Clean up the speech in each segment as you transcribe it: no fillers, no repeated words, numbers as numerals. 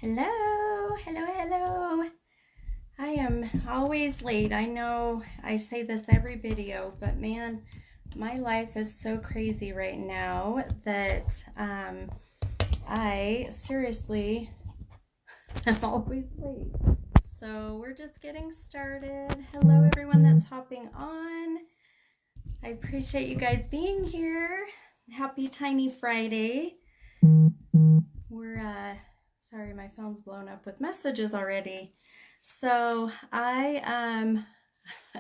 Hello, hello, hello. I am always late. I know I say this every video, but man, my life is so crazy right now that I seriously am always late. So we're just getting started. Hello, everyone that's hopping on. I appreciate you guys being here. Happy Tiny Friday. Sorry, my phone's blown up with messages already. So I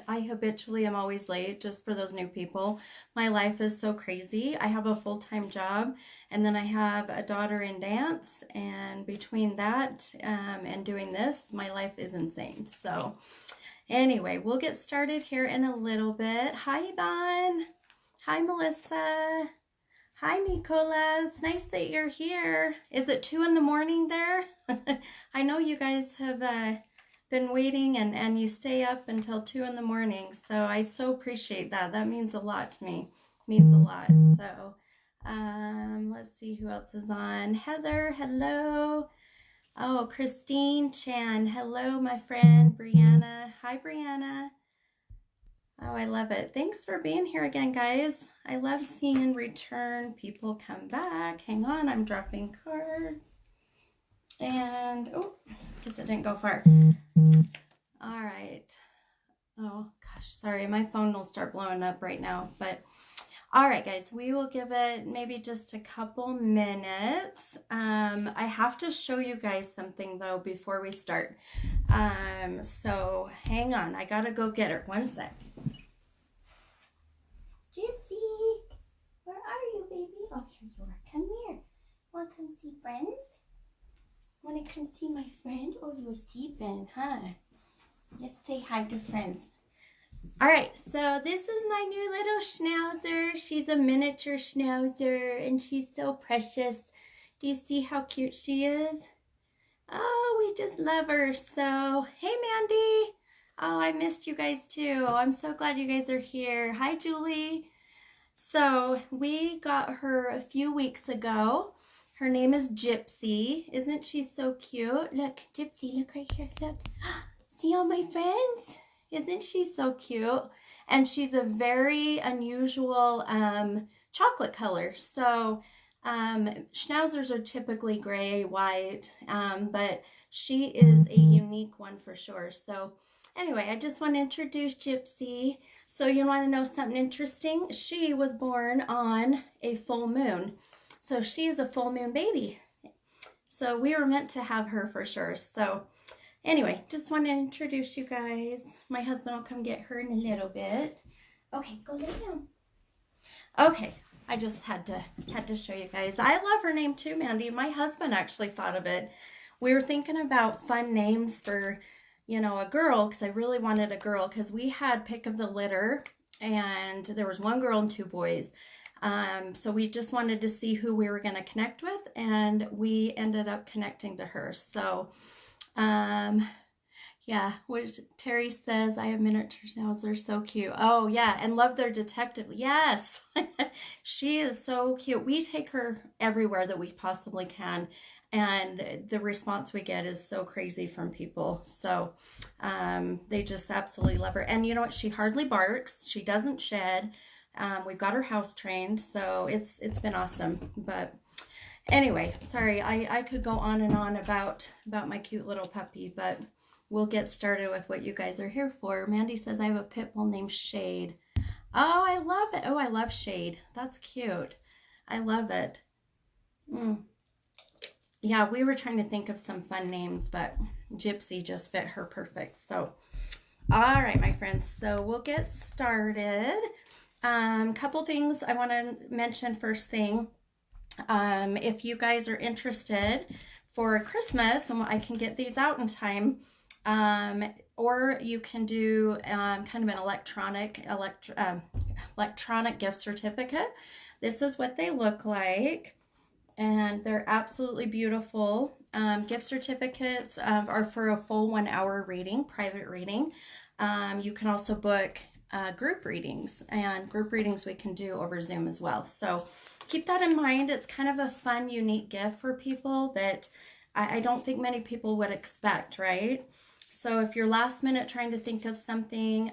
habitually am always late, just for those new people. My life is so crazy. I have a full-time job, and then I have a daughter in dance, and between that and doing this, my life is insane. So anyway, we'll get started here in a little bit. Hi, Yvonne. Hi, Melissa. Hi, Nicolas. Nice that you're here. Is it 2 in the morning there? I know you guys have been waiting and you stay up until 2 in the morning. So I so appreciate that. That means a lot to me. Means a lot. So let's see who else is on. Heather, hello. Oh, Christine Chan. Hello, my friend. Brianna. Hi, Brianna. Oh, I love it. Thanks for being here again, guys. I love seeing return people come back. Hang on, I'm dropping cards. And, oh, guess it didn't go far. All right. Oh, gosh, sorry. My phone will start blowing up right now. But, all right, guys, we will give it maybe just a couple minutes. I have to show you guys something, though, before we start. So hang on. I got to go get her. One sec. Gypsy, where are you, baby? Oh, here you are. Come here. Want to come see friends? Want to come see my friend? Oh, you're sleeping, huh? Just say hi to friends. All right, so this is my new little schnauzer. She's a miniature schnauzer, and she's so precious. Do you see how cute she is? Oh, we just love her. So, hey, Mandy. Oh, I missed you guys too. I'm so glad you guys are here. Hi, Julie. So we got her a few weeks ago. Her name is Gypsy. Isn't she so cute? Look, Gypsy, look right here. Look. See all my friends? Isn't she so cute? And she's a very unusual chocolate color. So schnauzers are typically gray, white, but she is a unique one for sure. So anyway, I just want to introduce Gypsy. So you want to know something interesting? She was born on a full moon. So she is a full moon baby. So we were meant to have her for sure. So anyway, just want to introduce you guys. My husband will come get her in a little bit. Okay, go lay down. Okay, I just had to show you guys. I love her name too, Mandy. My husband actually thought of it. We were thinking about fun names for, a girl, because I really wanted a girl, because we had pick of the litter, and there was one girl and two boys. So we just wanted to see who we were going to connect with, and we ended up connecting to her. So, yeah, which Terry says, I have miniature schnauzer, they're so cute. Oh, yeah, and love their detective. Yes, she is so cute. We take her everywhere that we possibly can, and the response we get is so crazy from people. So they just absolutely love her. And you know what? She hardly barks. She doesn't shed. We've got her house trained, so it's been awesome. But anyway, sorry, I could go on and on about my cute little puppy, but we'll get started with what you guys are here for. Mandy says, I have a pit bull named Shade. Oh, I love it. Oh, I love Shade. That's cute. I love it. Yeah, we were trying to think of some fun names, but Gypsy just fit her perfect. So, all right, my friends. So we'll get started. Couple things I want to mention first thing. If you guys are interested for Christmas, and I can get these out in time, or you can do kind of an electronic gift certificate. This is what they look like, and they're absolutely beautiful. Gift certificates are for a full 1 hour reading, private reading. You can also book group readings, and group readings we can do over Zoom as well. So keep that in mind. It's kind of a fun, unique gift for people that I don't think many people would expect, right? So if you're last minute trying to think of something,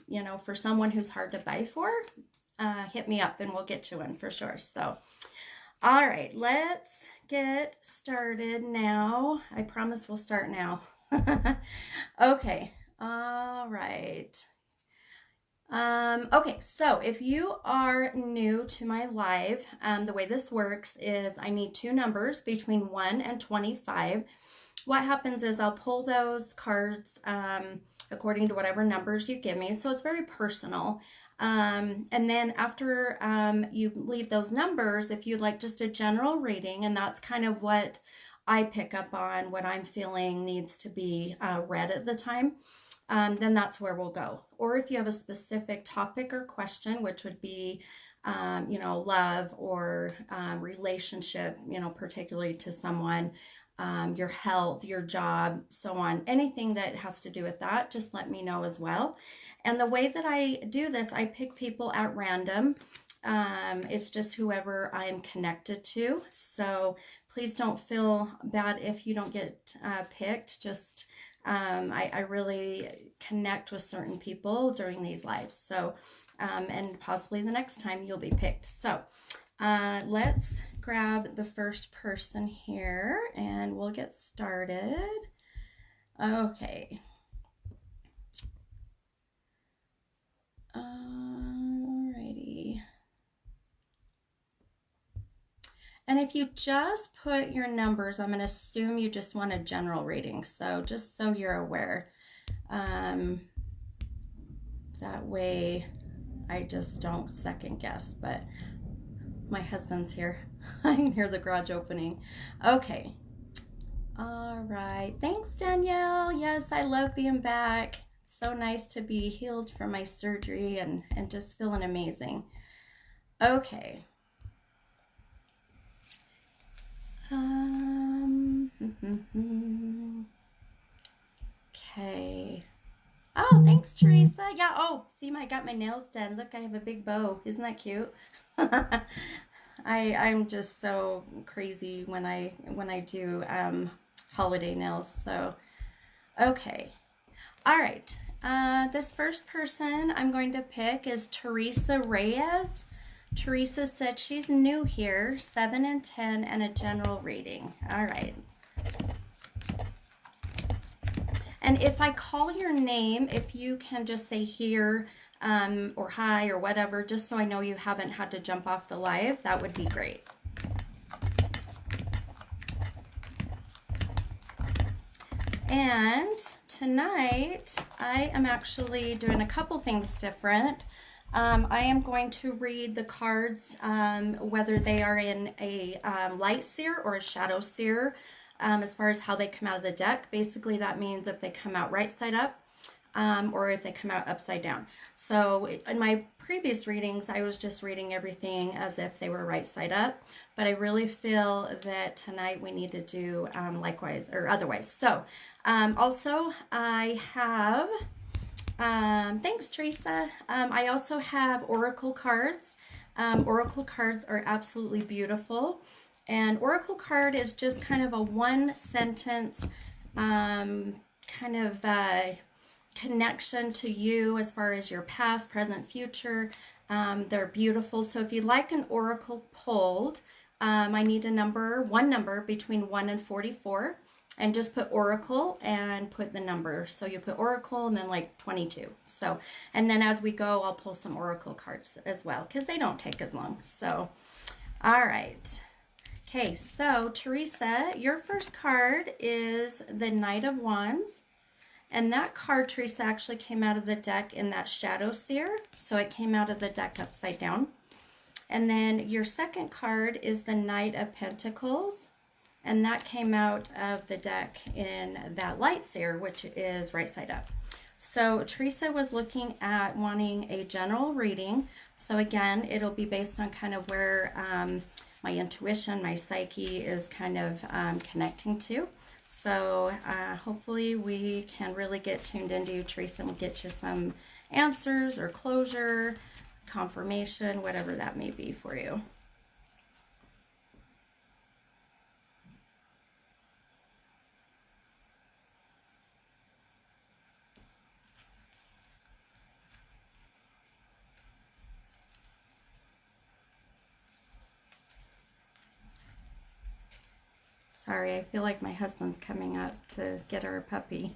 you know, for someone who's hard to buy for, hit me up and we'll get you one for sure. So, all right, let's get started now. I promise we'll start now. Okay, all right. Okay, so if you are new to my live, the way this works is I need two numbers between 1 and 25. What happens is I'll pull those cards according to whatever numbers you give me. So it's very personal. And then after you leave those numbers, if you'd like just a general reading, and that's kind of what I pick up on, what I'm feeling needs to be read at the time, then that's where we'll go. Or if you have a specific topic or question, which would be, you know, love or relationship, you know, particularly to someone, your health, your job, so on, anything that has to do with that, just let me know as well. And the way that I do this, I pick people at random. It's just whoever I'm connected to. So please don't feel bad if you don't get picked. Just I really connect with certain people during these lives. So, and possibly the next time you'll be picked. So let's grab the first person here and we'll get started. Okay. Alrighty. And if you just put your numbers, I'm going to assume you just want a general reading. So just so you're aware, that way I just don't second guess, but my husband's here. I can hear the garage opening. Okay. All right. Thanks, Danielle. Yes, I love being back. It's so nice to be healed from my surgery and just feeling amazing. Okay. Okay. Oh, thanks, Teresa. Yeah. Oh, see, I got my nails done. Look, I have a big bow. Isn't that cute? I'm just so crazy when I do holiday nails. So, okay. All right. This first person I'm going to pick is Teresa Reyes. Teresa said she's new here, 7 and 10, and a general reading. All right. And if I call your name, if you can just say here or hi or whatever, just so I know you haven't had to jump off the live, that would be great. And tonight, I am actually doing a couple things different. I am going to read the cards, whether they are in a light seer or a shadow seer, as far as how they come out of the deck. Basically, that means if they come out right side up, or if they come out upside down. So in my previous readings, I was just reading everything as if they were right side up, but I really feel that tonight we need to do likewise or otherwise. So also I have, thanks Teresa, I also have oracle cards. Oracle cards are absolutely beautiful. And oracle card is just kind of a one sentence kind of connection to you as far as your past, present, future. They're beautiful. So if you'd like an oracle pulled, I need one number between 1 and 44, and just put oracle and put the number. So you put oracle and then like 22. So, and then as we go, I'll pull some oracle cards as well because they don't take as long. So, all right. Okay, so Teresa, your first card is the Knight of Wands. And that card, Teresa, actually came out of the deck in that Shadow Seer. So it came out of the deck upside down. And then your second card is the Knight of Pentacles. And that came out of the deck in that Light Seer, which is right side up. So Teresa was looking at wanting a general reading. So again, it'll be based on kind of where my intuition, my psyche is kind of connecting to. So hopefully we can really get tuned into you, Teresa, and we'll get you some answers or closure, confirmation, whatever that may be for you. Sorry, I feel like my husband's coming up to get our puppy.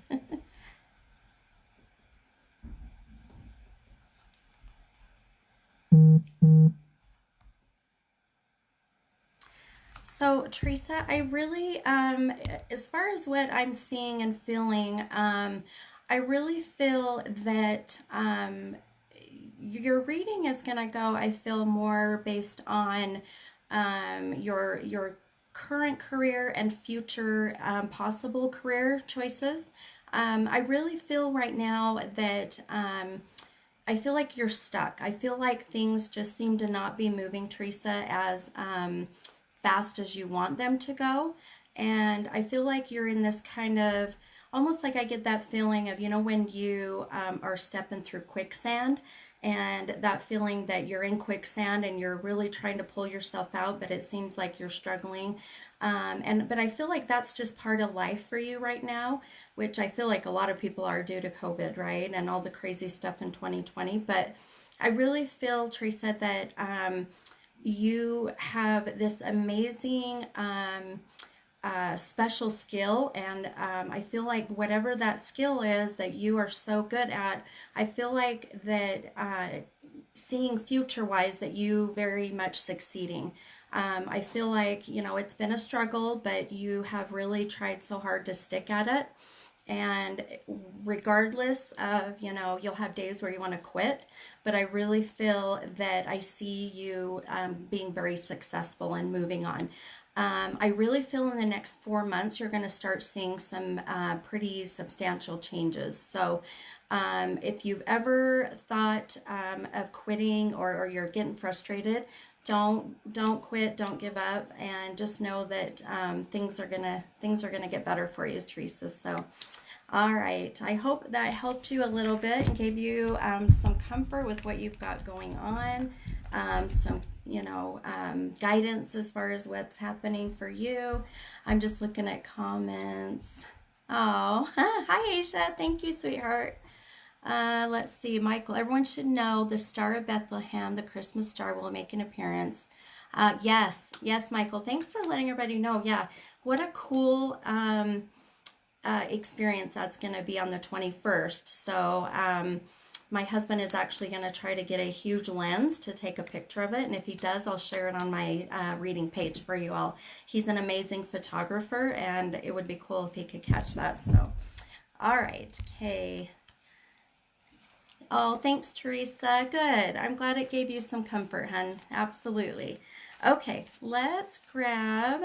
So, Teresa, I really, as far as what I'm seeing and feeling, I really feel that your reading is going to go, I feel, more based on your current career and future possible career choices. I really feel right now that I feel like you're stuck. I feel like things just seem to not be moving, Teresa, as fast as you want them to go. And I feel like you're in this kind of, almost like I get that feeling of, when you are stepping through quicksand, and that feeling that you're in quicksand and you're really trying to pull yourself out, but it seems like you're struggling. But I feel like that's just part of life for you right now, which I feel like a lot of people are due to COVID, right? And all the crazy stuff in 2020. But I really feel, Teresa, that you have this amazing special skill, and I feel like whatever that skill is that you are so good at, I feel like that seeing future wise that you very much succeeding. I feel like, it's been a struggle, but you have really tried so hard to stick at it. And regardless of, you'll have days where you want to quit, but I really feel that I see you being very successful and moving on. I really feel in the next 4 months you're going to start seeing some pretty substantial changes. So if you've ever thought of quitting, or you're getting frustrated, don't quit, don't give up, and just know that things are gonna get better for you, Teresa. So, all right, I hope that helped you a little bit and gave you some comfort with what you've got going on, some guidance as far as what's happening for you. I'm just looking at comments. Oh, hi Aisha, thank you, sweetheart. Let's see, Michael, everyone should know the Star of Bethlehem, the Christmas star, will make an appearance. Yes, Michael, thanks for letting everybody know. Yeah, what a cool experience that's going to be on the 21st. So my husband is actually going to try to get a huge lens to take a picture of it, and if he does, I'll share it on my reading page for you all. He's an amazing photographer, and it would be cool if he could catch that. So, all right, okay. Oh, thanks, Teresa. Good. I'm glad it gave you some comfort, hun. Absolutely. Okay, let's grab,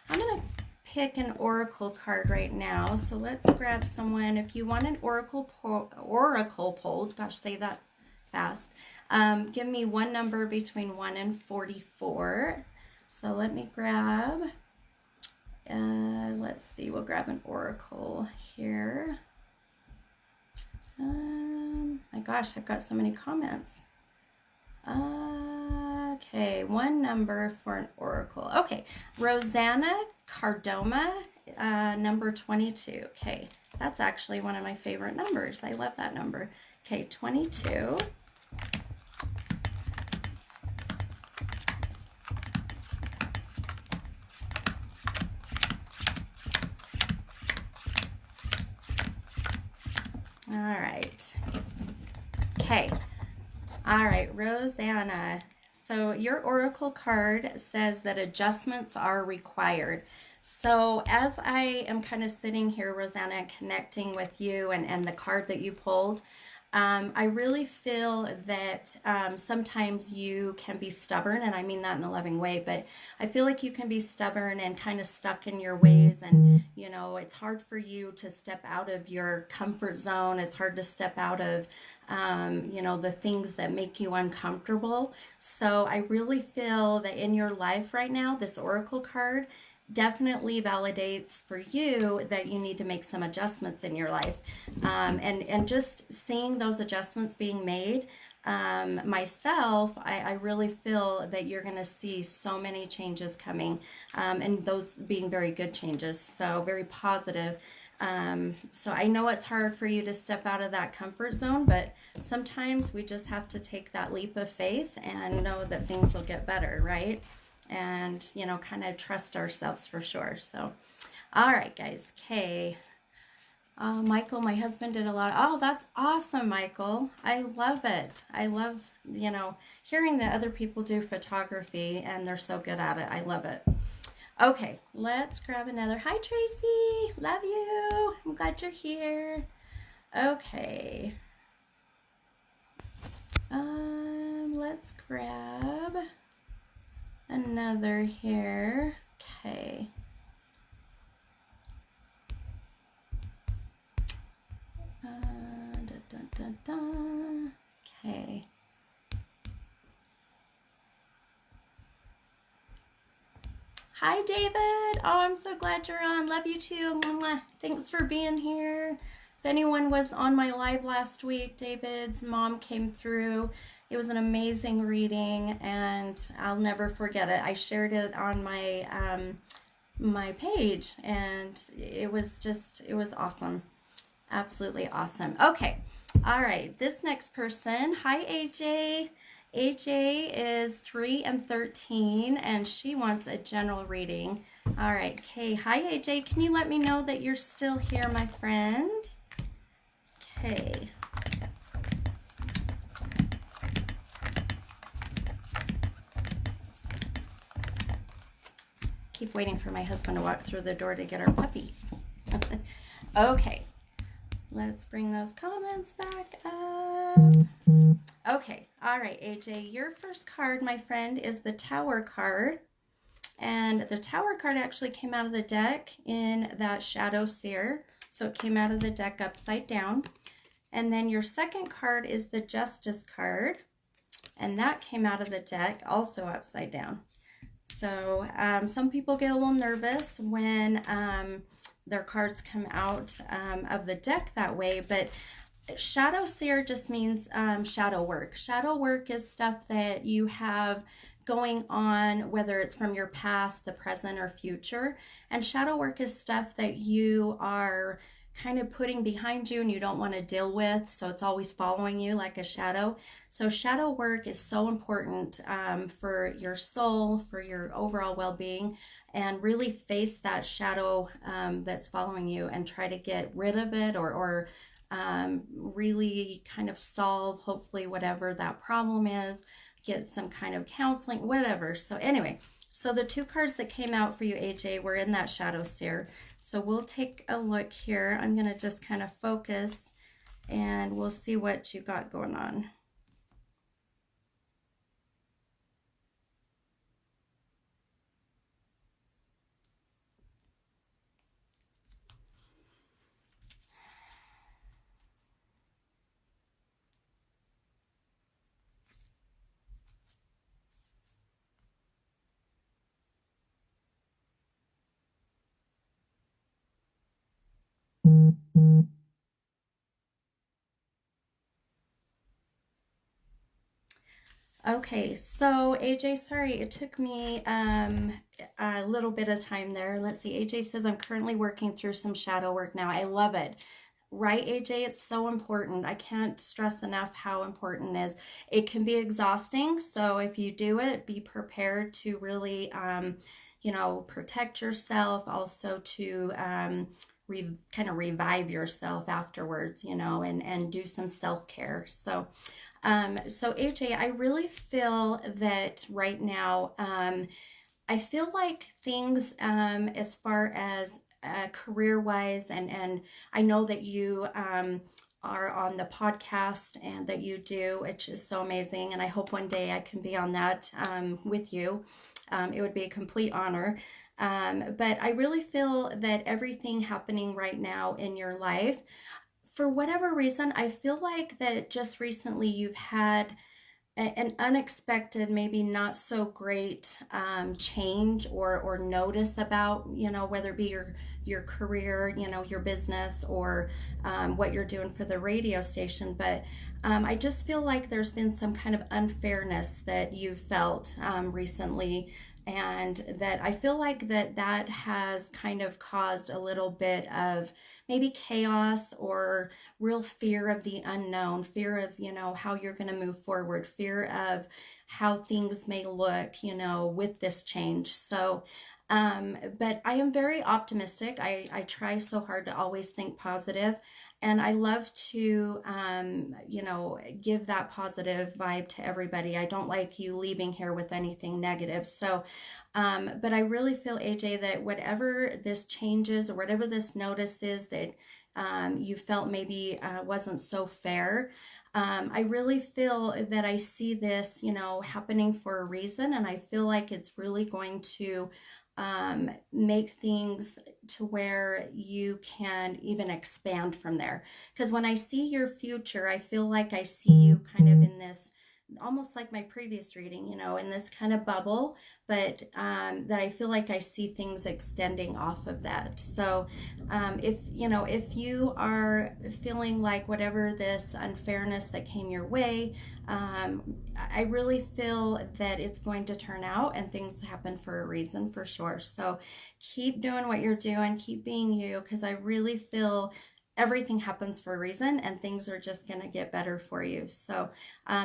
I'm going to pick an oracle card right now. So let's grab someone. If you want an oracle pulled, gosh, say that fast. Give me one number between 1 and 44. So let me grab, let's see, we'll grab an oracle here. My gosh, I've got so many comments. Okay, one number for an oracle. Okay, Rosanna Cardoma, number 22. Okay, that's actually one of my favorite numbers. I love that number. Okay, 22. All right. Okay. All right, Rosanna. So your oracle card says that adjustments are required. So as I am kind of sitting here, Rosanna, connecting with you and the card that you pulled, I really feel that sometimes you can be stubborn, and I mean that in a loving way, but I feel like you can be stubborn and kind of stuck in your ways, and it's hard for you to step out of your comfort zone. It's hard to step out of the things that make you uncomfortable. So I really feel that in your life right now, this oracle card definitely validates for you that you need to make some adjustments in your life, and just seeing those adjustments being made, myself, I really feel that you're going to see so many changes coming, and those being very good changes, so very positive. So I know it's hard for you to step out of that comfort zone, but sometimes we just have to take that leap of faith and know that things will get better, right? and, you know, kind of trust ourselves for sure. So, all right, guys. Okay. Michael, my husband did a lot. Oh, that's awesome, Michael. I love it. I love, you know, hearing that other people do photography and they're so good at it. I love it. Okay, let's grab another. Hi, Tracy. Love you. I'm glad you're here. Okay. Let's grab another here. Okay. Okay. Hi, David. Oh, I'm so glad you're on. Love you too. Mwah. Thanks for being here. If anyone was on my live last week, David's mom came through. It was an amazing reading, and I'll never forget it. I shared it on my my page, and it was awesome. Absolutely awesome. Okay. All right. This next person. Hi, AJ. AJ is 3 and 13, and she wants a general reading. All right. Okay. Hi, AJ. Can you let me know that you're still here, my friend? Okay. Keep waiting for my husband to walk through the door to get our puppy. Okay. Let's bring those comments back up. Okay, all right, AJ, your first card, my friend, is the Tower card. And the Tower card actually came out of the deck in that Shadow Seer. So it came out of the deck upside down. And then your second card is the Justice card. And that came out of the deck also upside down. So some people get a little nervous when their cards come out of the deck that way, but Shadow Seer just means shadow work. Shadow work is stuff that you have going on, whether it's from your past, the present, or future. And shadow work is stuff that you are kind of putting behind you and you don't want to deal with, so it's always following you like a shadow. So shadow work is so important for your soul, for your overall well-being, and really face that shadow that's following you and try to get rid of it, or really kind of solve, hopefully, whatever that problem is, get some kind of counseling, whatever. So anyway, so the two cards that came out for you, AJ, were in that Shadow Seer. So we'll take a look here. I'm going to just kind of focus and we'll see what you got going on. Okay, so AJ, sorry, it took me a little bit of time there. Let's see, AJ says, I'm currently working through some shadow work now. I love it. Right, AJ? It's so important. I can't stress enough how important it is. It can be exhausting, so if you do it, be prepared to really, you know, protect yourself, also to kind of revive yourself afterwards, you know, and do some self-care. So AJ, I really feel that right now, I feel like things as far as career-wise, and I know that you are on the podcast and that you do, which is so amazing. And I hope one day I can be on that with you. It would be a complete honor. But I really feel that everything happening right now in your life, for whatever reason, I feel like that just recently you've had an unexpected, maybe not so great change or notice about, you know, whether it be your career, you know, your business, or what you're doing for the radio station. But I just feel like there's been some kind of unfairness that you felt recently And that I feel like that has kind of caused a little bit of maybe chaos or real fear of the unknown, fear of, how you're going to move forward, fear of how things may look, with this change. So, but I am very optimistic. I try so hard to always think positive, and I love to, give that positive vibe to everybody. I don't like you leaving here with anything negative. So, but I really feel, AJ, that whatever this changes or whatever this notice is that you felt maybe wasn't so fair, I really feel that I see this, happening for a reason, and I feel like it's really going to make things to where you can even expand from there. Because when I see your future, I feel like I see you kind of in this, almost like my previous reading, in this kind of bubble, but that I feel like I see things extending off of that. So if you are feeling like whatever this unfairness that came your way, I really feel that it's going to turn out and things happen for a reason, for sure. So keep doing what you're doing, keep being you, because I really feel everything happens for a reason and things are just going to get better for you. So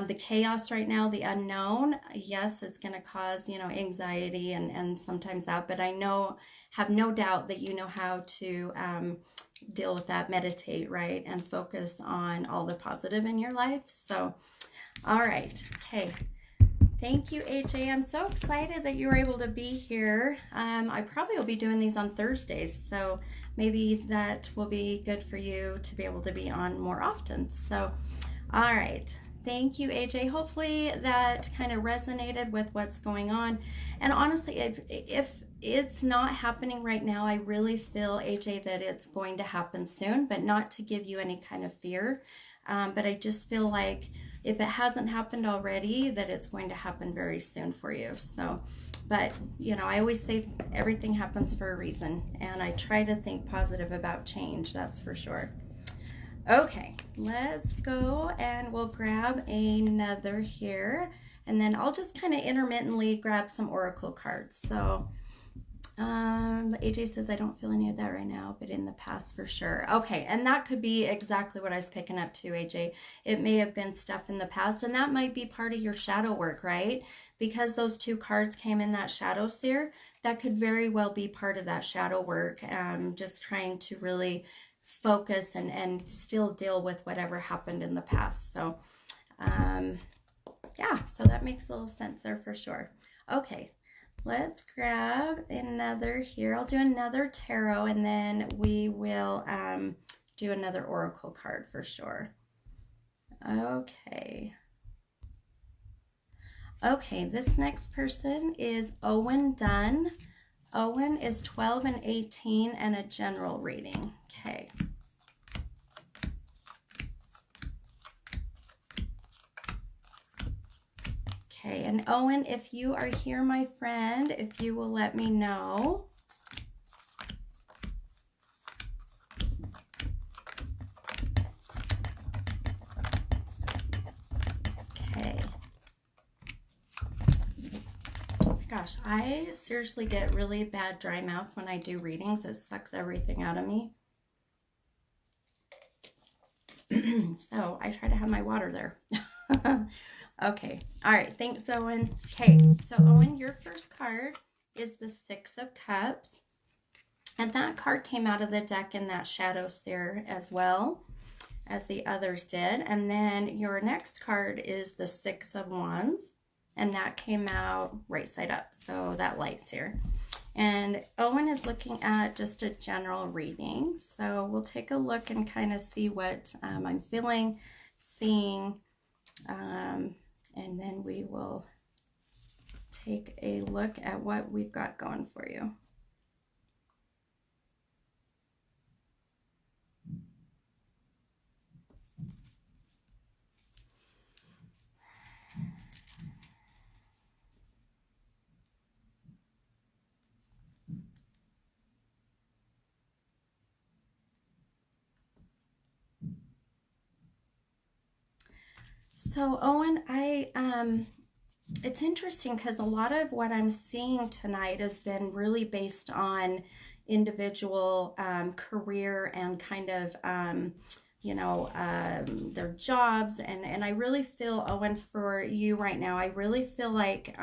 the chaos right now, the unknown, yes, it's going to cause, anxiety and sometimes that, but have no doubt that you know how to deal with that, meditate, right? And focus on all the positive in your life. So, all right. Okay. Thank you, AJ. I'm so excited that you were able to be here. I probably will be doing these on Thursdays, so maybe that will be good for you to be able to be on more often. So, all right. Thank you, AJ. Hopefully that kind of resonated with what's going on. And honestly, if it's not happening right now, I really feel, AJ, that it's going to happen soon, but not to give you any kind of fear. But I just feel like if it hasn't happened already, that it's going to happen very soon for you. So, but I always say everything happens for a reason, and I try to think positive about change, that's for sure. Okay, let's go and we'll grab another here, and then I'll just kind of intermittently grab some oracle cards. So AJ says, I don't feel any of that right now, but in the past for sure. Okay, and that could be exactly what I was picking up too, AJ. It may have been stuff in the past, and that might be part of your shadow work, right? Because those two cards came in that shadow seer, that could very well be part of that shadow work, just trying to really focus and still deal with whatever happened in the past. So, yeah, so that makes a little sense there for sure. Okay. Let's grab another here. I'll do another tarot, and then we will do another oracle card for sure. Okay. Okay, this next person is Owen Dunn. Owen is 12 and 18 and a general reading. Okay. Okay, and Owen, if you are here, my friend, if you will let me know. Okay. Gosh, I seriously get really bad dry mouth when I do readings. It sucks everything out of me. So I try to have my water there. Okay. All right. Thanks, Owen. Okay. So, Owen, your first card is the Six of Cups. And that card came out of the deck in that shadow seer as well as the others did. And then your next card is the Six of Wands. And that came out right side up. So, that light seer. And Owen is looking at just a general reading. So, we'll take a look and kind of see what I'm feeling, seeing. And then we will take a look at what we've got going for you. So Owen, I it's interesting because a lot of what I'm seeing tonight has been really based on individual career and kind of their jobs, and I really feel, Owen, for you right now, I really feel like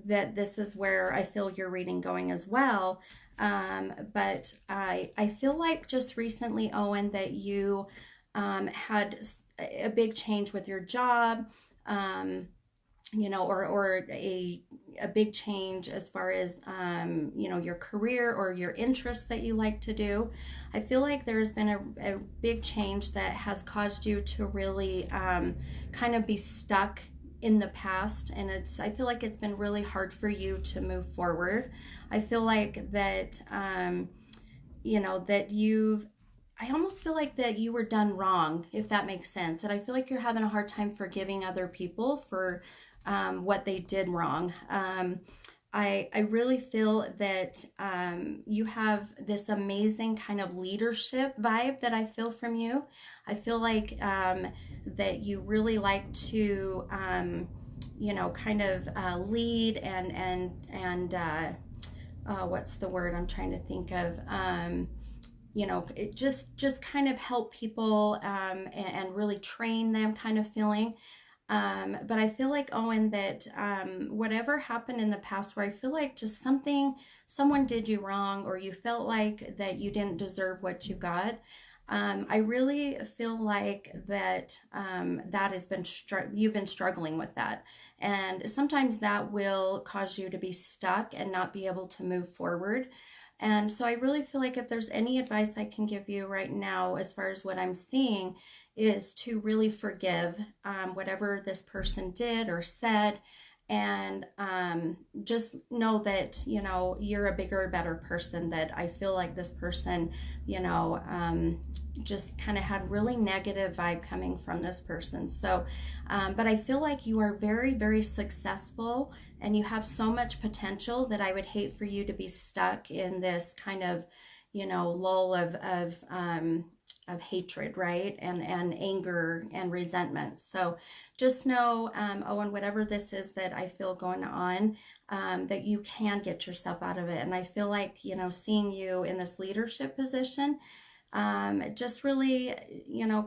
that this is where I feel your reading going as well. But I feel like just recently, Owen, that you had a big change with your job. Or a big change as far as your career or your interests that you like to do. I feel like there's been a big change that has caused you to really kind of be stuck in the past, and I feel like it's been really hard for you to move forward. I feel like that that I almost feel like that you were done wrong, if that makes sense. And I feel like you're having a hard time forgiving other people for what they did wrong. I really feel that you have this amazing kind of leadership vibe that I feel from you. I feel like that you really like to, kind of lead and what's the word I'm trying to think of? It just kind of help people and really train them, kind of feeling. But I feel like, Owen, that whatever happened in the past, where I feel like just someone did you wrong, or you felt like that you didn't deserve what you got. I really feel like that that has been you've been struggling with that, and sometimes that will cause you to be stuck and not be able to move forward. And so I really feel like if there's any advice I can give you right now, as far as what I'm seeing, is to really forgive whatever this person did or said, and just know that you're a bigger, better person. That I feel like this person just kind of had really negative vibe coming from this person. So but I feel like you are very, very successful, and you have so much potential that I would hate for you to be stuck in this kind of lull of hatred, right? And anger and resentment. So just know, Owen, whatever this is that I feel going on, that you can get yourself out of it. And I feel like, seeing you in this leadership position, just really,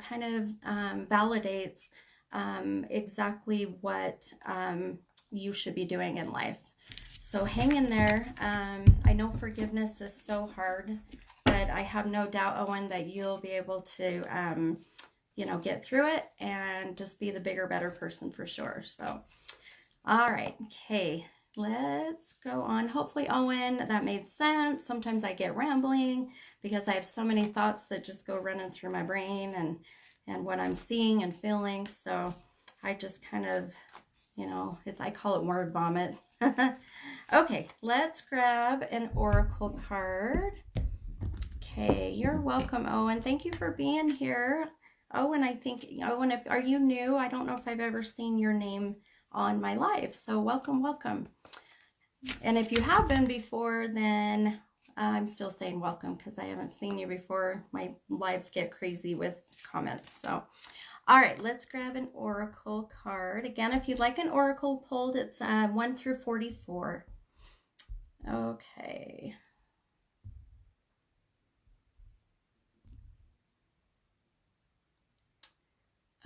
kind of validates exactly what you should be doing in life. So hang in there. I know forgiveness is so hard, but I have no doubt, Owen, that you'll be able to, get through it and just be the bigger, better person for sure. So, all right. Okay. Let's go on. Hopefully, Owen, that made sense. Sometimes I get rambling because I have so many thoughts that just go running through my brain and what I'm seeing and feeling. So I just kind of, I call it word vomit. Okay, let's grab an oracle card. Okay, you're welcome, Owen. Thank you for being here. Owen, are you new? I don't know if I've ever seen your name on my live. So welcome, welcome. And if you have been before, then I'm still saying welcome because I haven't seen you before. My lives get crazy with comments. So, all right, let's grab an oracle card. Again, if you'd like an oracle pulled, it's 1 through 44. Okay.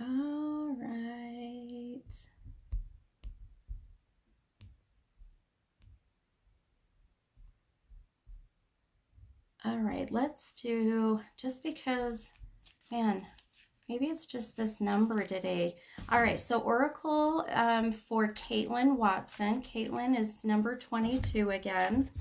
All right. All right, let's do, just because, man, maybe it's just this number today. All right, so oracle for Caitlin Watson. Caitlin is number 22 again.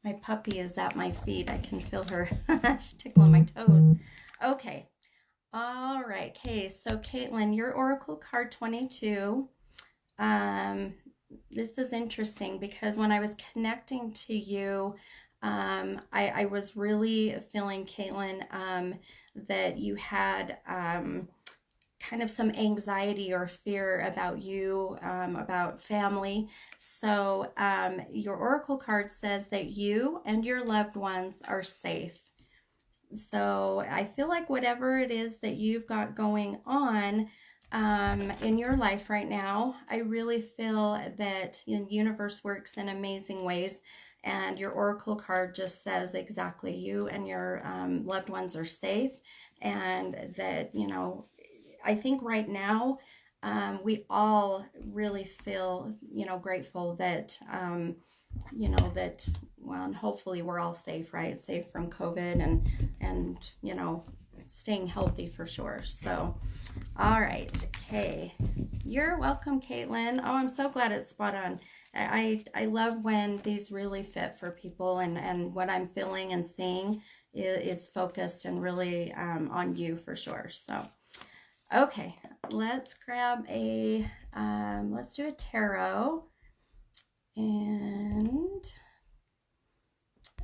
My puppy is at my feet. I can feel her. She's tickling my toes. Okay. All right. Okay. So, Caitlin, your oracle card 22. This is interesting because when I was connecting to you, I was really feeling, Caitlin, that you had kind of some anxiety or fear about you, about family. So your oracle card says that you and your loved ones are safe. So I feel like whatever it is that you've got going on in your life right now, I really feel that the universe works in amazing ways. And your oracle card just says exactly you and your loved ones are safe. And that, you know, I think right now we all really feel, you know, grateful that, you know, that, well, and hopefully we're all safe, right? Safe from COVID and, you know, staying healthy for sure. So, all right. Okay. You're welcome, Caitlin. Oh, I'm so glad it's spot on. I love when these really fit for people, and what I'm feeling and seeing is focused and really on you for sure. So, okay, let's grab a, let's do a tarot. And,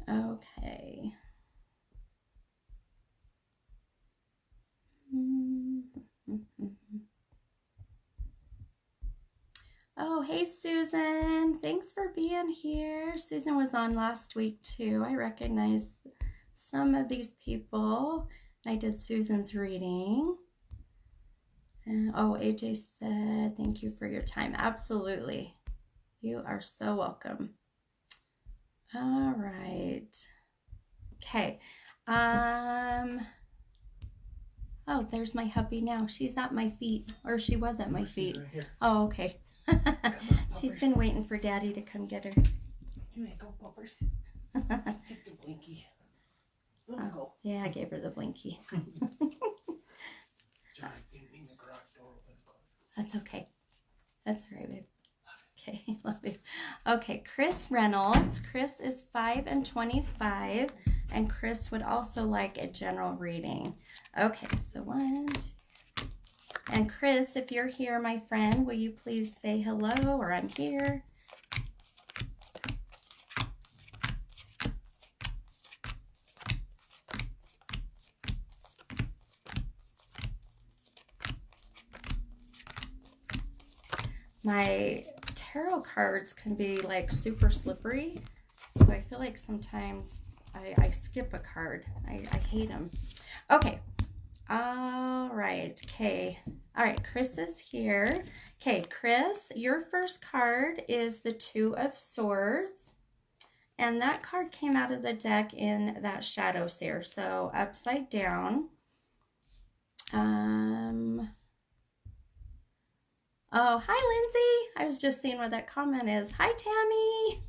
okay. Oh, hey, Susan. Thanks for being here. Susan was on last week, too. I recognize some of these people. I did Susan's reading. Oh, AJ said, thank you for your time. Absolutely. You are so welcome. All right. Okay. Oh, there's my hubby now. She's at my feet, or she was at my feet. Right here. Oh, okay. She's been waiting for Daddy to come get her. Here you go, puppers. Take the blinky. Oh, yeah, I gave her the blinky. Sorry, didn't mean the garage door open. That's okay. That's all right, babe. Okay, love you. Okay, Chris Reynolds. Chris is 5 and 25, and Chris would also like a general reading. Okay, so 1, 2. And Chris, if you're here, my friend, will you please say hello, or I'm here? My tarot cards can be like super slippery, so I feel like sometimes I skip a card. I hate them. Okay. All right. Okay. All right. Chris is here. Okay, Chris, your first card is the 2 of Swords. And that card came out of the deck in that shadow there. So upside down. Oh, hi, Lindsay. I was just seeing what that comment is. Hi, Tammy.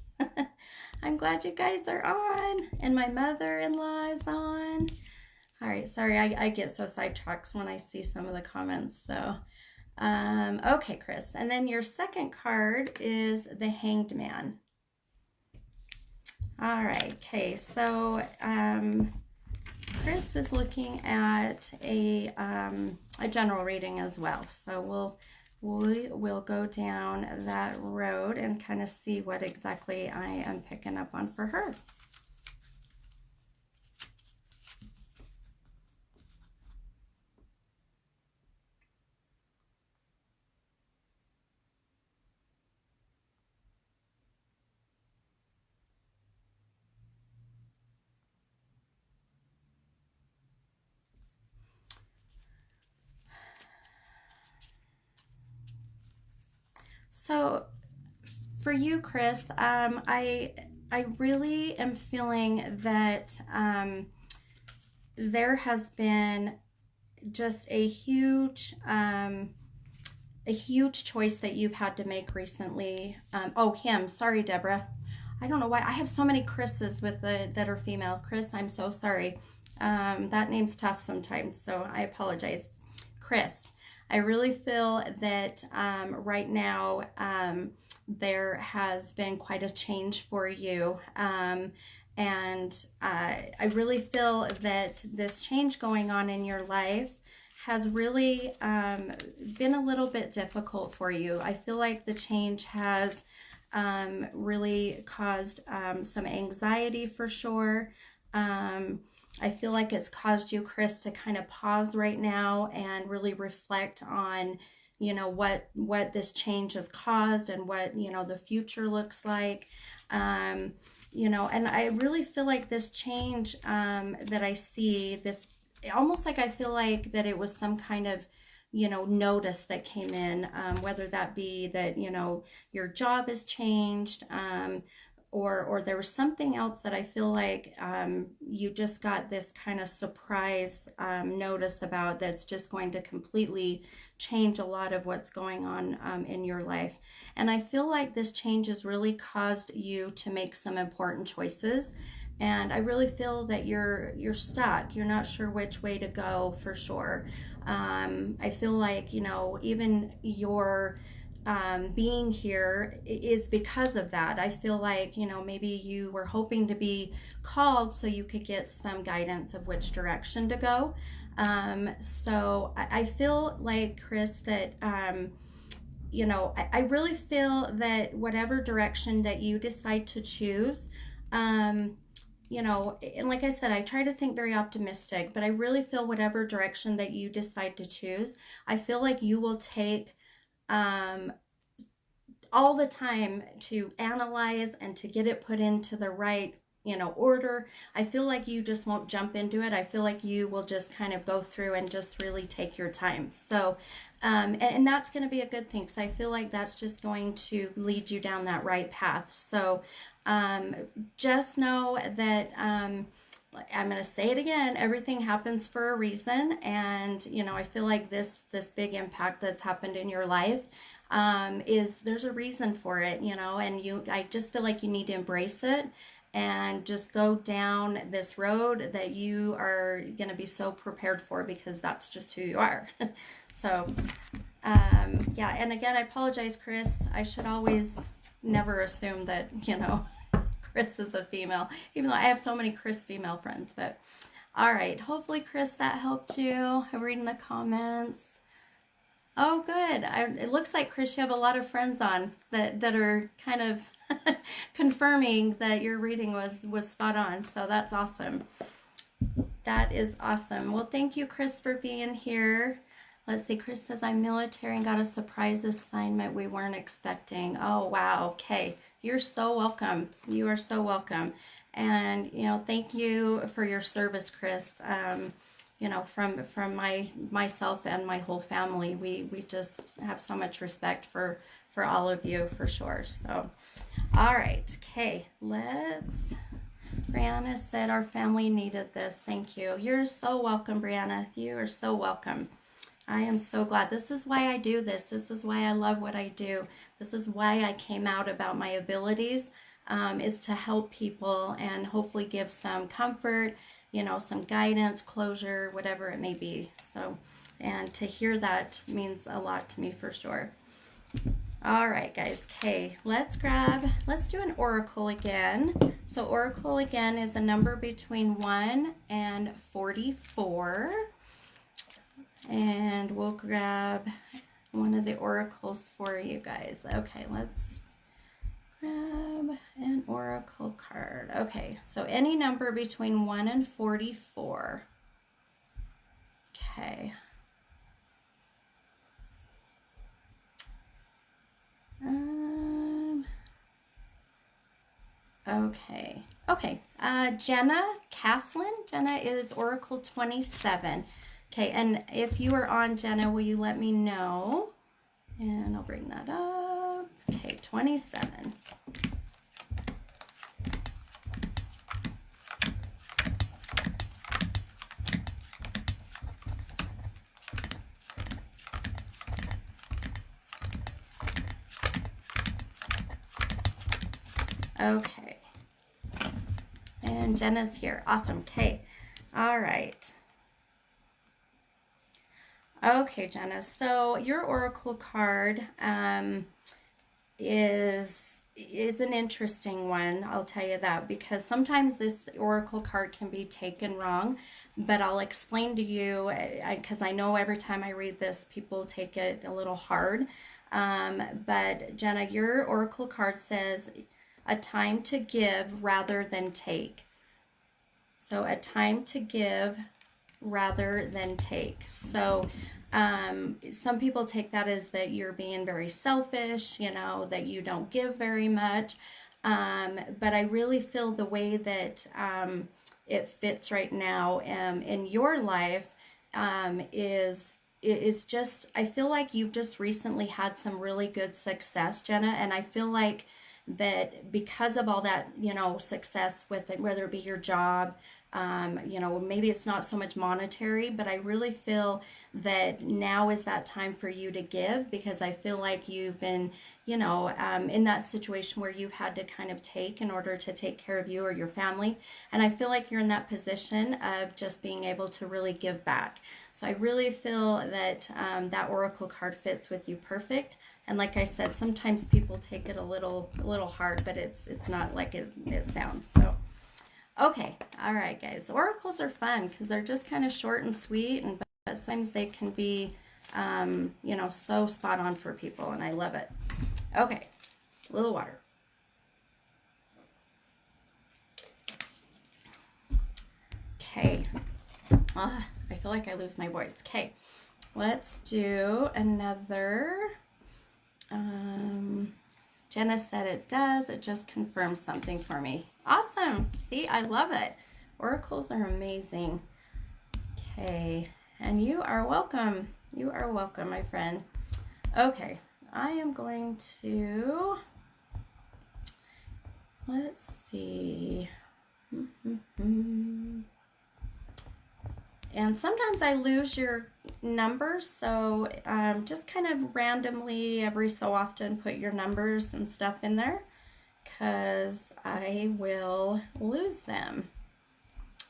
I'm glad you guys are on. And my mother-in-law is on. All right, sorry, I get so sidetracked when I see some of the comments. So, okay, Chris. And then your second card is the Hanged Man. All right, okay, so Chris is looking at a general reading as well. So we'll go down that road and kind of see what exactly I am picking up on for her. So for you, Chris, I really am feeling that there has been just a huge choice that you've had to make recently. Oh, him. Sorry, Deborah. I don't know why. I have so many Chris's with that are female. Chris, I'm so sorry. That name's tough sometimes, so I apologize. Chris, I really feel that right now there has been quite a change for you. And I really feel that this change going on in your life has really been a little bit difficult for you. I feel like the change has really caused some anxiety for sure. I feel like it's caused you, Chris, to kind of pause right now and really reflect on, you know, what this change has caused and what, you know, the future looks like. You know, and I really feel like this change that I see, this almost like I feel like that it was some kind of, you know, notice that came in, whether that be that, you know, your job has changed, or there was something else that I feel like you just got this kind of surprise notice about that's just going to completely change a lot of what's going on in your life. And I feel like this change has really caused you to make some important choices. And I really feel that you're stuck. You're not sure which way to go for sure. I feel like, you know, even your being here is because of that. I feel like, you know, maybe you were hoping to be called so you could get some guidance of which direction to go. So I feel like, Chris, that, you know, I really feel that whatever direction that you decide to choose, you know, and like I said, I try to think very optimistic, but I really feel whatever direction that you decide to choose, I feel like you will take all the time to analyze and to get it put into the right, you know, order. I feel like you just won't jump into it. I feel like you will just kind of go through and just really take your time. So, and that's going to be a good thing, because I feel like that's just going to lead you down that right path. So, just know that, I'm going to say it again, everything happens for a reason. And, you know, I feel like this big impact that's happened in your life, there's a reason for it, you know, and I just feel like you need to embrace it and just go down this road that you are going to be so prepared for, because that's just who you are. So, yeah. And again, I apologize, Chris. I should always never assume that, you know, Chris is a female, even though I have so many Chris female friends. But all right, hopefully, Chris, that helped you. I'm reading the comments. Oh, good. It looks like, Chris, you have a lot of friends on that are kind of confirming that your reading was spot on. So that's awesome. That is awesome. Well, thank you, Chris, for being here. Let's see. Chris says, I'm military and got a surprise assignment we weren't expecting. Oh, wow. Okay. You're so welcome. You are so welcome. And, you know, thank you for your service, Chris. You know, from myself and my whole family, we just have so much respect for all of you, for sure. So, all right. Okay. Brianna said our family needed this. Thank you. You're so welcome, Brianna. You are so welcome. I am so glad. This is why I do this. This is why I love what I do. This is why I came out about my abilities, is to help people and hopefully give some comfort, you know, some guidance, closure, whatever it may be. So, and to hear that means a lot to me, for sure. All right, guys. Okay, let's do an oracle again. So oracle again is a number between 1 and 44. And we'll grab one of the oracles for you guys. Okay, let's grab an oracle card. Okay, so any number between 1 and 44. Okay. Okay. Jenna Caslin. Jenna is Oracle 27. Okay, and if you are on, Jenna, will you let me know? And I'll bring that up. Okay, 27. Okay. And Jenna's here. Awesome. Okay. All right. Okay, Jenna. So your oracle card is an interesting one. I'll tell you that, because sometimes this oracle card can be taken wrong, but I'll explain to you, because I know every time I read this, people take it a little hard. But Jenna, your oracle card says a time to give rather than take. So a time to give rather than take. So some people take that as that you're being very selfish, you know, that you don't give very much. But I really feel the way that it fits right now in your life is just, I feel like you've just recently had some really good success, Jenna, and I feel like that because of all that, you know, success with it, whether it be your job, you know, maybe it's not so much monetary, but I really feel that now is that time for you to give, because I feel like you've been, you know, in that situation where you've had to kind of take in order to take care of you or your family. And I feel like you're in that position of just being able to really give back. So I really feel that that oracle card fits with you perfect. And like I said, sometimes people take it a little hard, but it's not like it sounds. So okay, all right, guys. Oracles are fun because they're just kind of short and sweet, and but sometimes they can be, you know, so spot on for people, and I love it. Okay, a little water. Okay. I feel like I lose my voice. Okay, let's do another. Jenna said it does. It just confirms something for me. Awesome. See, I love it. Oracles are amazing. Okay, and you are welcome. You are welcome, my friend. Okay, I am going to, let's see. And sometimes I lose your numbers, so just kind of randomly every so often put your numbers and stuff in there, because I will lose them.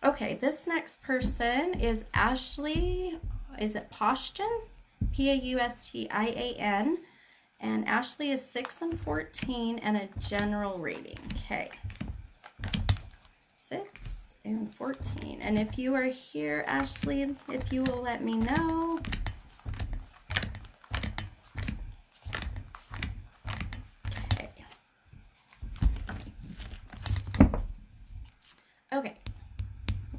Okay, this next person is Ashley, is it Paustian? Paustian, and Ashley is 6 and 14 and a general reading. Okay, 6 and 14. And if you are here, Ashley, if you will let me know. Okay. Okay.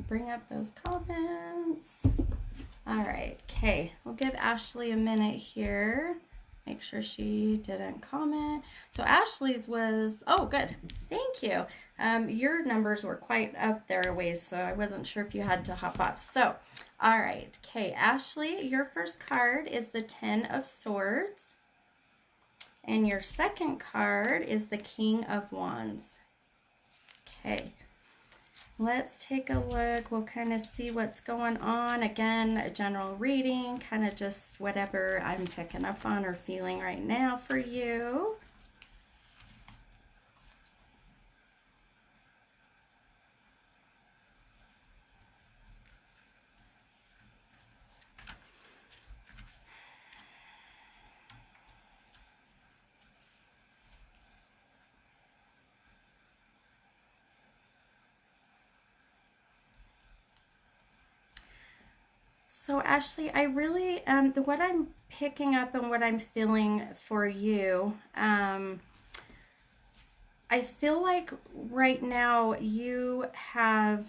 Bring up those comments. All right. Okay. We'll give Ashley a minute here. Make sure she didn't comment. So Ashley's was, oh, good. Thank you. Your numbers were quite up there a ways, so I wasn't sure if you had to hop off. So, all right. Okay, Ashley, your first card is the 10 of Swords. And your second card is the King of Wands. Okay. Let's take a look. We'll kind of see what's going on. Again, a general reading, kind of just whatever I'm picking up on or feeling right now for you. So Ashley, I really, what I'm picking up and what I'm feeling for you, I feel like right now you have,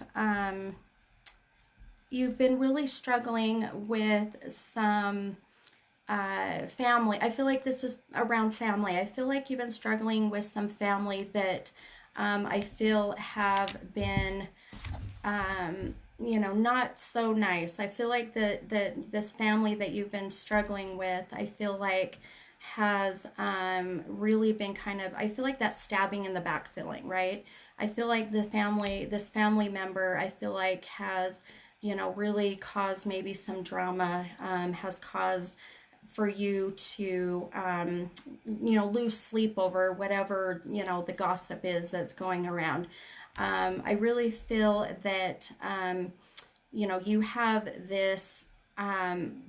you've been really struggling with some family. I feel like this is around family. I feel like you've been struggling with some family that I feel have been, you know, not so nice. I feel like this family that you've been struggling with, I feel like has really been kind of, I feel like that stabbing in the back feeling, right? I feel like this family member, I feel like has, you know, really caused maybe some drama, has caused for you to, you know, lose sleep over whatever, you know, the gossip is that's going around. I really feel that, you know, you have this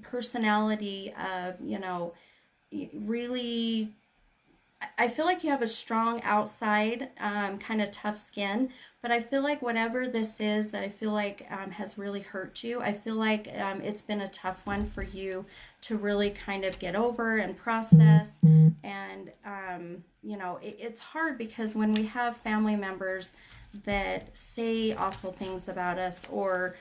personality of, you know, really I feel like you have a strong outside, kind of tough skin, but I feel like whatever this is that I feel like has really hurt you, I feel like it's been a tough one for you to really kind of get over and process. And, you know, it's hard because when we have family members that say awful things about us or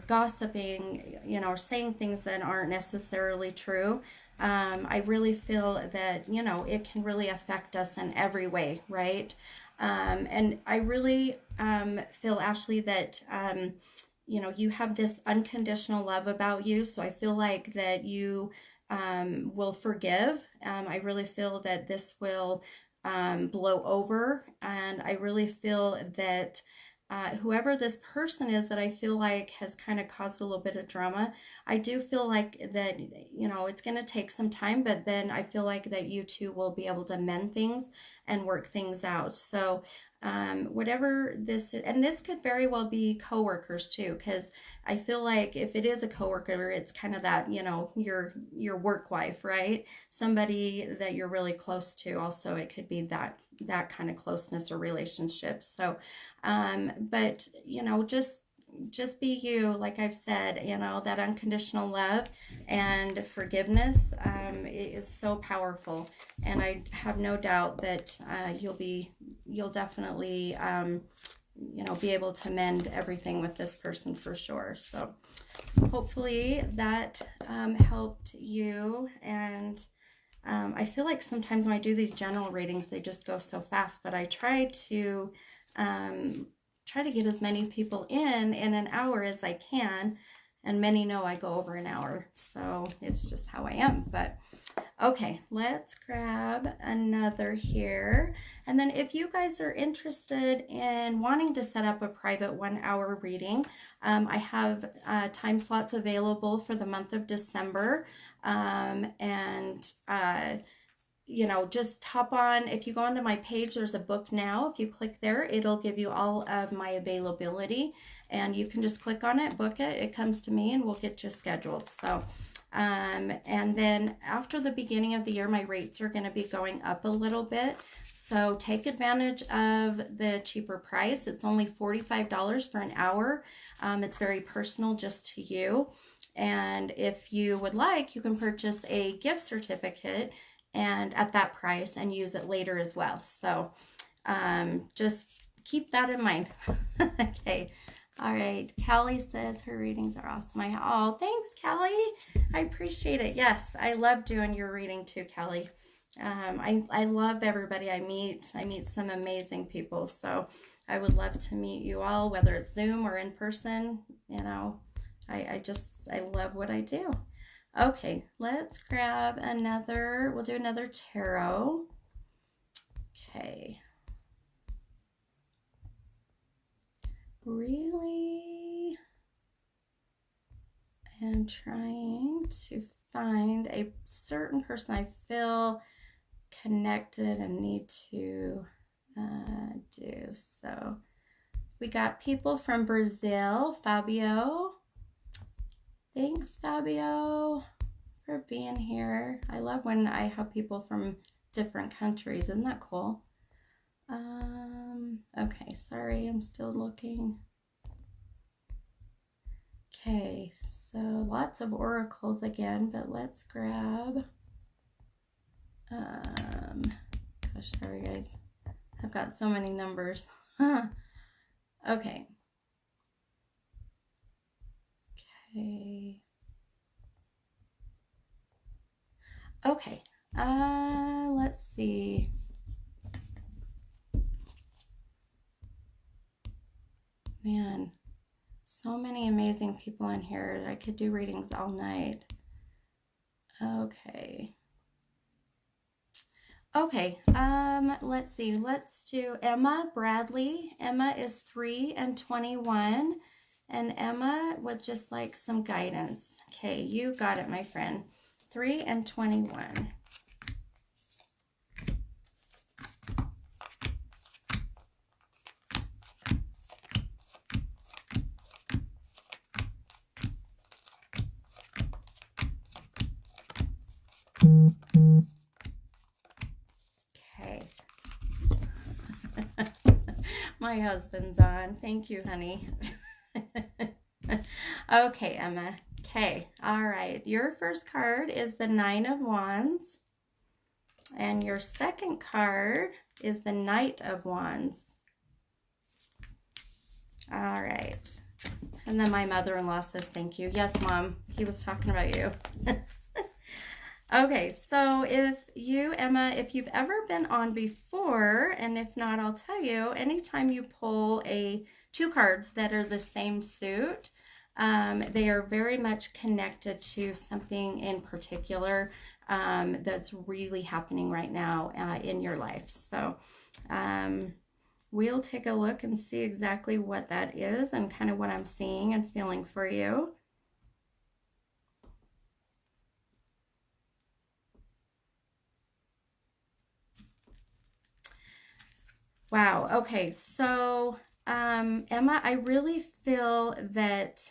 gossiping, you know, or saying things that aren't necessarily true, I really feel that, you know, it can really affect us in every way, right? And I really feel, Ashley, that, you know, you have this unconditional love about you. So I feel like that you will forgive. I really feel that this will blow over. And I really feel that whoever this person is that I feel like has kind of caused a little bit of drama, I do feel like that, you know, it's going to take some time, but then I feel like that you two will be able to mend things and work things out. So whatever this is, and this could very well be coworkers too, because I feel like if it is a coworker, it's kind of that, you know, your work wife, right? Somebody that you're really close to. Also, it could be that kind of closeness or relationship. So, but you know, just be you, like I've said, you know, that unconditional love and forgiveness is so powerful, and I have no doubt that you'll definitely you know, be able to mend everything with this person for sure. So hopefully that helped you. And I feel like sometimes when I do these general readings, they just go so fast, but I try to get as many people in an hour as I can, and many know I go over an hour, so it's just how I am. But okay, let's grab another here. And then if you guys are interested in wanting to set up a private 1-hour reading, I have time slots available for the month of December. You know, just hop on. If you go onto my page, there's a book now. If you click there, it'll give you all of my availability, and you can just click on it, book it. It comes to me, and we'll get you scheduled. So, and then after the beginning of the year, my rates are going to be going up a little bit. So take advantage of the cheaper price. It's only $45 for an hour. It's very personal, just to you. And if you would like, you can purchase a gift certificate and at that price and use it later as well. So just keep that in mind. Okay. All right. Callie says her readings are awesome. Oh, thanks, Callie. I appreciate it. Yes, I love doing your reading too, Callie. I love everybody I meet. I meet some amazing people. So I would love to meet you all, whether it's Zoom or in person. You know, I love what I do. Okay, let's grab another, we'll do another tarot. Okay. Really am trying to find a certain person I feel connected and need to do. So we got people from Brazil. Fabio. Thanks, Fabio, for being here. I love when I have people from different countries. Isn't that cool? Okay, sorry, I'm still looking. Okay, so lots of oracles again, but let's grab, gosh, sorry guys. I've got so many numbers. Okay. Okay, let's see. Man, so many amazing people in here. I could do readings all night. Okay. Okay, let's see. Let's do Emma Bradley. Emma is 3 and 21. And Emma would just like some guidance. Okay, you got it, my friend. 3 and 21. My husband's on. Thank you, honey. Okay, Emma. Okay, all right. Your first card is the Nine of Wands. And your second card is the Knight of Wands. All right. And then my mother-in-law says thank you. Yes, Mom. He was talking about you. Okay, so if you, Emma, if you've ever been on before, and if not, I'll tell you, anytime you pull two cards that are the same suit, they are very much connected to something in particular that's really happening right now in your life. So we'll take a look and see exactly what that is and kind of what I'm seeing and feeling for you. Wow. Okay. So, Emma, I really feel that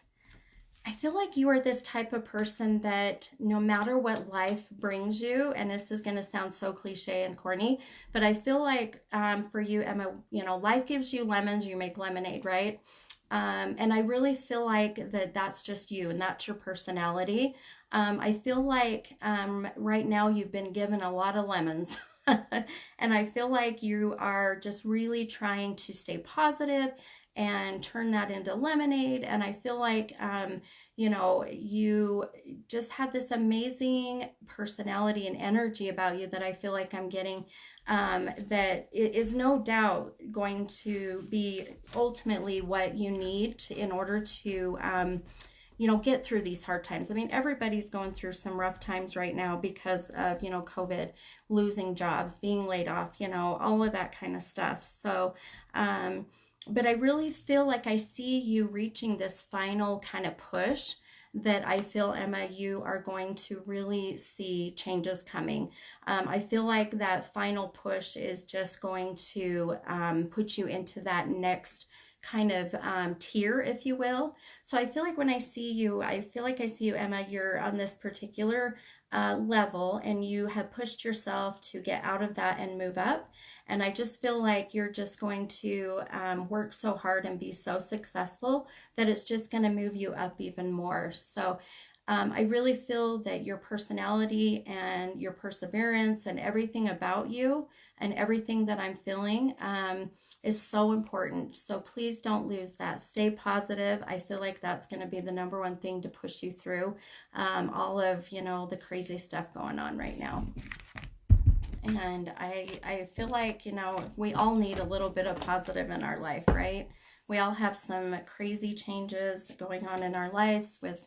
I feel like you are this type of person that no matter what life brings you, and this is going to sound so cliche and corny, but I feel like for you, Emma, you know, life gives you lemons, you make lemonade, right? And I really feel like that's just you and that's your personality. I feel like right now you've been given a lot of lemons. And I feel like you are just really trying to stay positive and turn that into lemonade. And I feel like, you know, you just have this amazing personality and energy about you that I feel like I'm getting that is no doubt going to be ultimately what you need in order to you know, get through these hard times. I mean, everybody's going through some rough times right now because of, you know, COVID, losing jobs, being laid off, you know, all of that kind of stuff. So, but I really feel like I see you reaching this final kind of push that I feel, Emma, you are going to really see changes coming. I feel like that final push is just going to put you into that next kind of tier, if you will. So I feel like when I see you, Emma, you're on this particular level and you have pushed yourself to get out of that and move up. And I just feel like you're just going to work so hard and be so successful that it's just going to move you up even more. So I really feel that your personality and your perseverance and everything about you and everything that I'm feeling is so important. So please don't lose that. Stay positive. I feel like that's going to be the number one thing to push you through all of, you know, the crazy stuff going on right now. And I feel like, you know, we all need a little bit of positive in our life, right? We all have some crazy changes going on in our lives with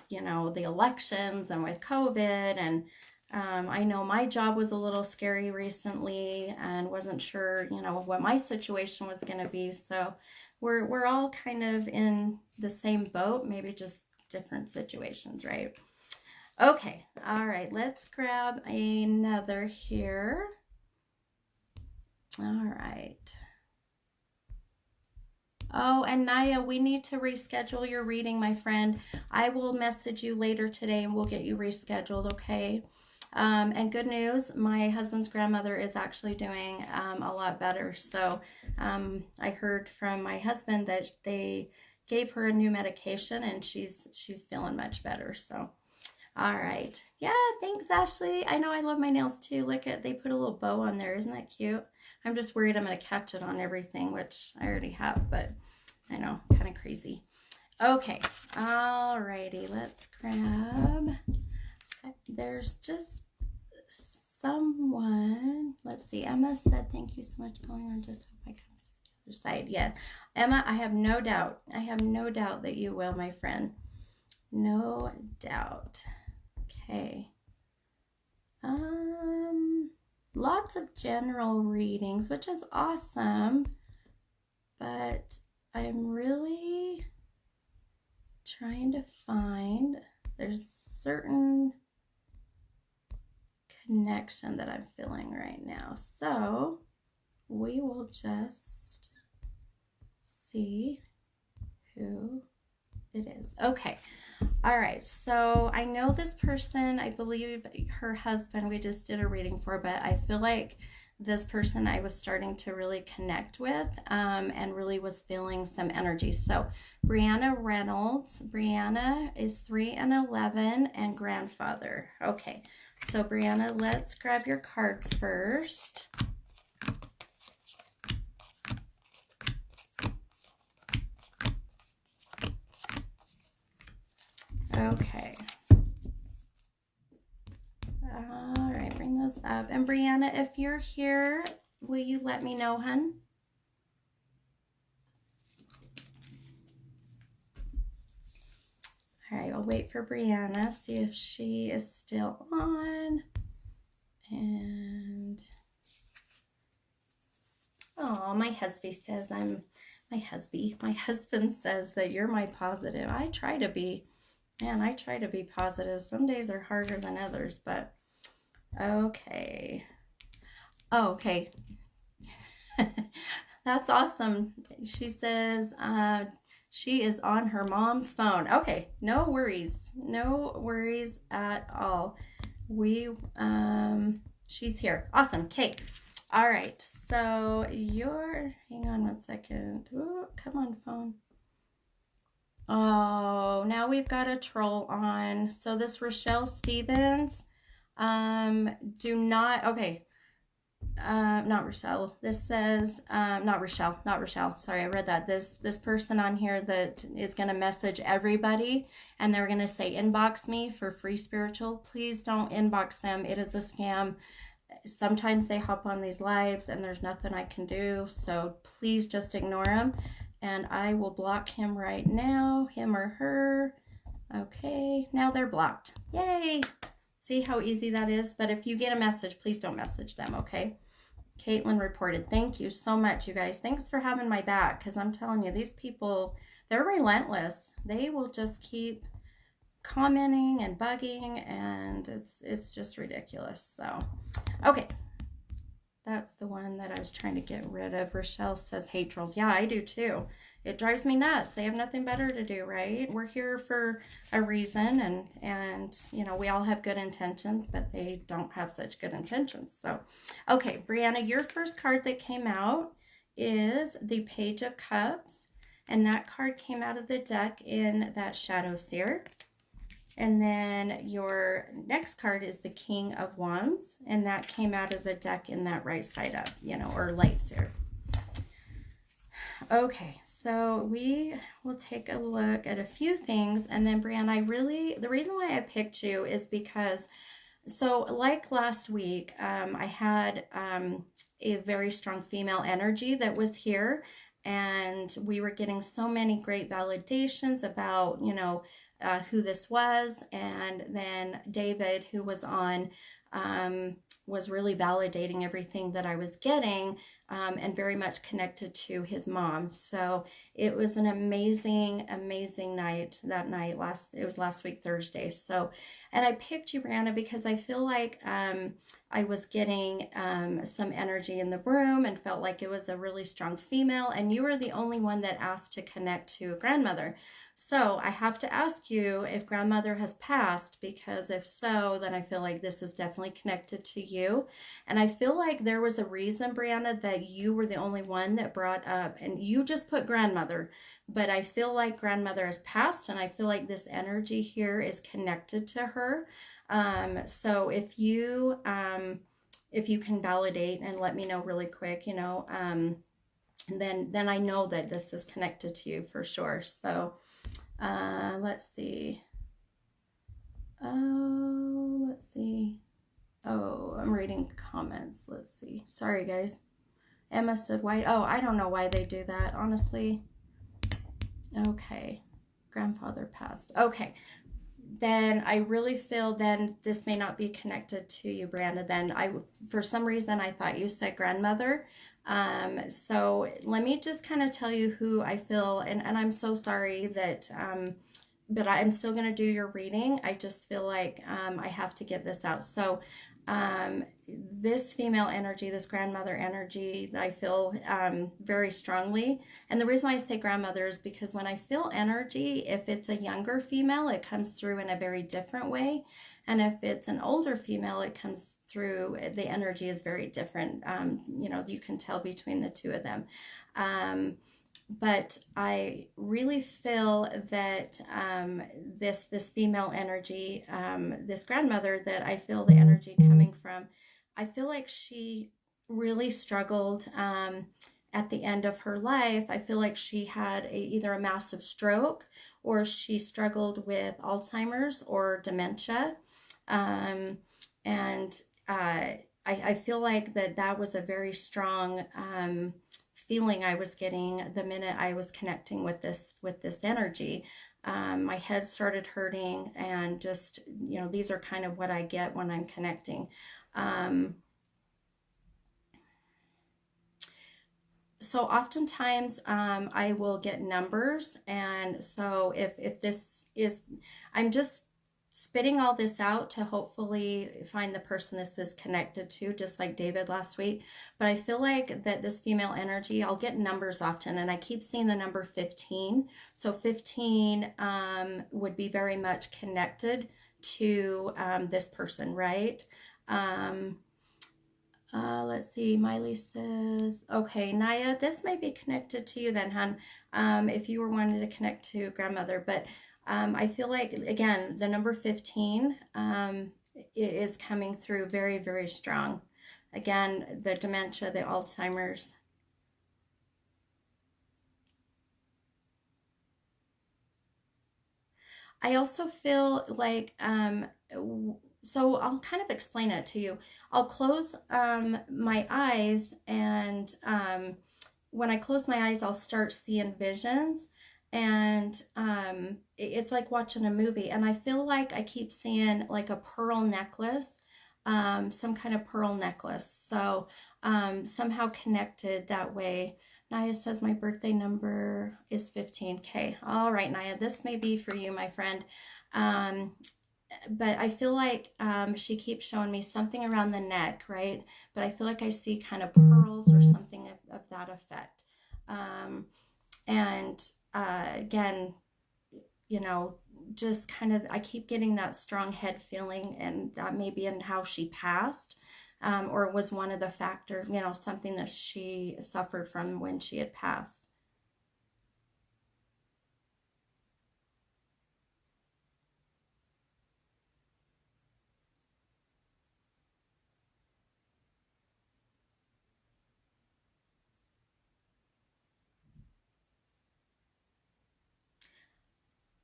you know, the elections and with COVID. And I know my job was a little scary recently and wasn't sure, you know, what my situation was going to be. So we're all kind of in the same boat, maybe just different situations, right? Okay. All right. Let's grab another here. All right. Oh, and Naya, we need to reschedule your reading, my friend. I will message you later today and we'll get you rescheduled, okay? And good news, my husband's grandmother is actually doing a lot better. So I heard from my husband that they gave her a new medication and she's feeling much better. So, all right. Yeah, thanks, Ashley. I know I love my nails too. Look at, they put a little bow on there. Isn't that cute? I'm just worried I'm going to catch it on everything, which I already have, but I know, kind of crazy. Okay, all righty, let's grab, there's just someone, let's see, Emma said, thank you so much for going on, just hope I come to the other side. Yeah, Emma, I have no doubt that you will, my friend. No doubt. Okay. Lots of general readings, which is awesome, but I'm really trying to find, there's certain connection that I'm feeling right now. So we will just see who it is. Okay. All right, so I know this person, I believe her husband we just did a reading for, but I feel like this person I was starting to really connect with, and really was feeling some energy. So Brianna Reynolds. Brianna is 3 and 11 and grandfather. Okay, so Brianna, let's grab your cards first. Okay. All right, bring those up. And Brianna, if you're here, will you let me know, hun? All right, I'll wait for Brianna, see if she is still on. And oh, my husband says my husband says that you're my positive. I try to be. Man, I try to be positive. Some days are harder than others, but okay. Oh, okay. That's awesome. She says she is on her mom's phone. Okay, no worries. No worries at all. She's here. Awesome. Okay. All right. So hang on one second. Ooh, come on, phone. Oh, now we've got a troll on. So this Rochelle Stevens, not Rochelle. This says, not Rochelle. Sorry, I read that. This person on here that is going to message everybody and they're going to say, inbox me for free spiritual. Please don't inbox them. It is a scam. Sometimes they hop on these lives and there's nothing I can do. So please just ignore them. And I will block him right now, him or her. Okay, now they're blocked. Yay! See how easy that is? But if you get a message, please don't message them, okay? Caitlin reported. Thank you so much, you guys. Thanks for having my back, because I'm telling you, these people, they're relentless. They will just keep commenting and bugging, and it's just ridiculous. So, okay. That's the one that I was trying to get rid of. Rochelle says hate trolls. Yeah, I do too. It drives me nuts. They have nothing better to do, right? We're here for a reason, and you know, we all have good intentions, but they don't have such good intentions. So, okay, Brianna, your first card that came out is the Page of Cups, and that card came out of the deck in that Shadow Seer. And then your next card is the King of Wands, and that came out of the deck in that right side up, you know, or light seer. Okay, so we will take a look at a few things, and then Brianna, the reason why I picked you is because, so like last week, I had a very strong female energy that was here, and we were getting so many great validations about, you know, who this was, and then David, who was on, was really validating everything that I was getting, and very much connected to his mom. So it was an amazing, amazing night that night. It was last week, Thursday. So, and I picked you, Brianna, because I feel like I was getting some energy in the room and felt like it was a really strong female, and you were the only one that asked to connect to a grandmother. So I have to ask you if grandmother has passed, because if so, then I feel like this is definitely connected to you. And I feel like there was a reason, Brianna, that you were the only one that brought up, and you just put grandmother, but I feel like grandmother has passed, and I feel like this energy here is connected to her. So if you can validate and let me know really quick, you know, and then I know that this is connected to you for sure. So let's see. Let's see. Oh, I'm reading comments. Let's see. Sorry, guys. Emma said, why? Oh, I don't know why they do that, honestly. Okay. Grandfather passed. Okay. Then I really feel then this may not be connected to you, Brianna. Then for some reason, I thought you said grandmother. So let me just kind of tell you who I feel, and I'm so sorry that but I'm still going to do your reading. I just feel like I have to get this out. So this female energy, this grandmother energy, I feel very strongly. And the reason why I say grandmother is because when I feel energy, if it's a younger female, it comes through in a very different way. And if it's an older female, it comes through, the energy is very different. You know, you can tell between the two of them. But I really feel that this female energy, this grandmother that I feel the energy coming from, I feel like she really struggled at the end of her life. I feel like she had either a massive stroke or she struggled with Alzheimer's or dementia. And I feel like that was a very strong feeling I was getting the minute I was connecting with this energy. My head started hurting, and just, you know, these are kind of what I get when I'm connecting. So oftentimes I will get numbers, and so if this is, I'm just spitting all this out to hopefully find the person this is connected to, just like David last week. But I feel like that this female energy, I'll get numbers often, and I keep seeing the number 15. So 15 would be very much connected to this person, right? Let's see, Miley says, okay, Naya, this may be connected to you then, hon, if you were wanting to connect to grandmother. But I feel like, again, the number 15 is coming through very, very strong. Again, the dementia, the Alzheimer's. I also feel like, so I'll kind of explain it to you. I'll close my eyes, and when I close my eyes, I'll start seeing visions. And it's like watching a movie, and I feel like I keep seeing like a pearl necklace, some kind of pearl necklace, so somehow connected that way. Naya says my birthday number is 15K. All right, Naya, this may be for you, my friend. But I feel like she keeps showing me something around the neck, right? But I feel like I see kind of pearls or something of that effect. And again, you know, just kind of, I keep getting that strong head feeling, and that may be in how she passed, or was one of the factors, you know, something that she suffered from when she had passed.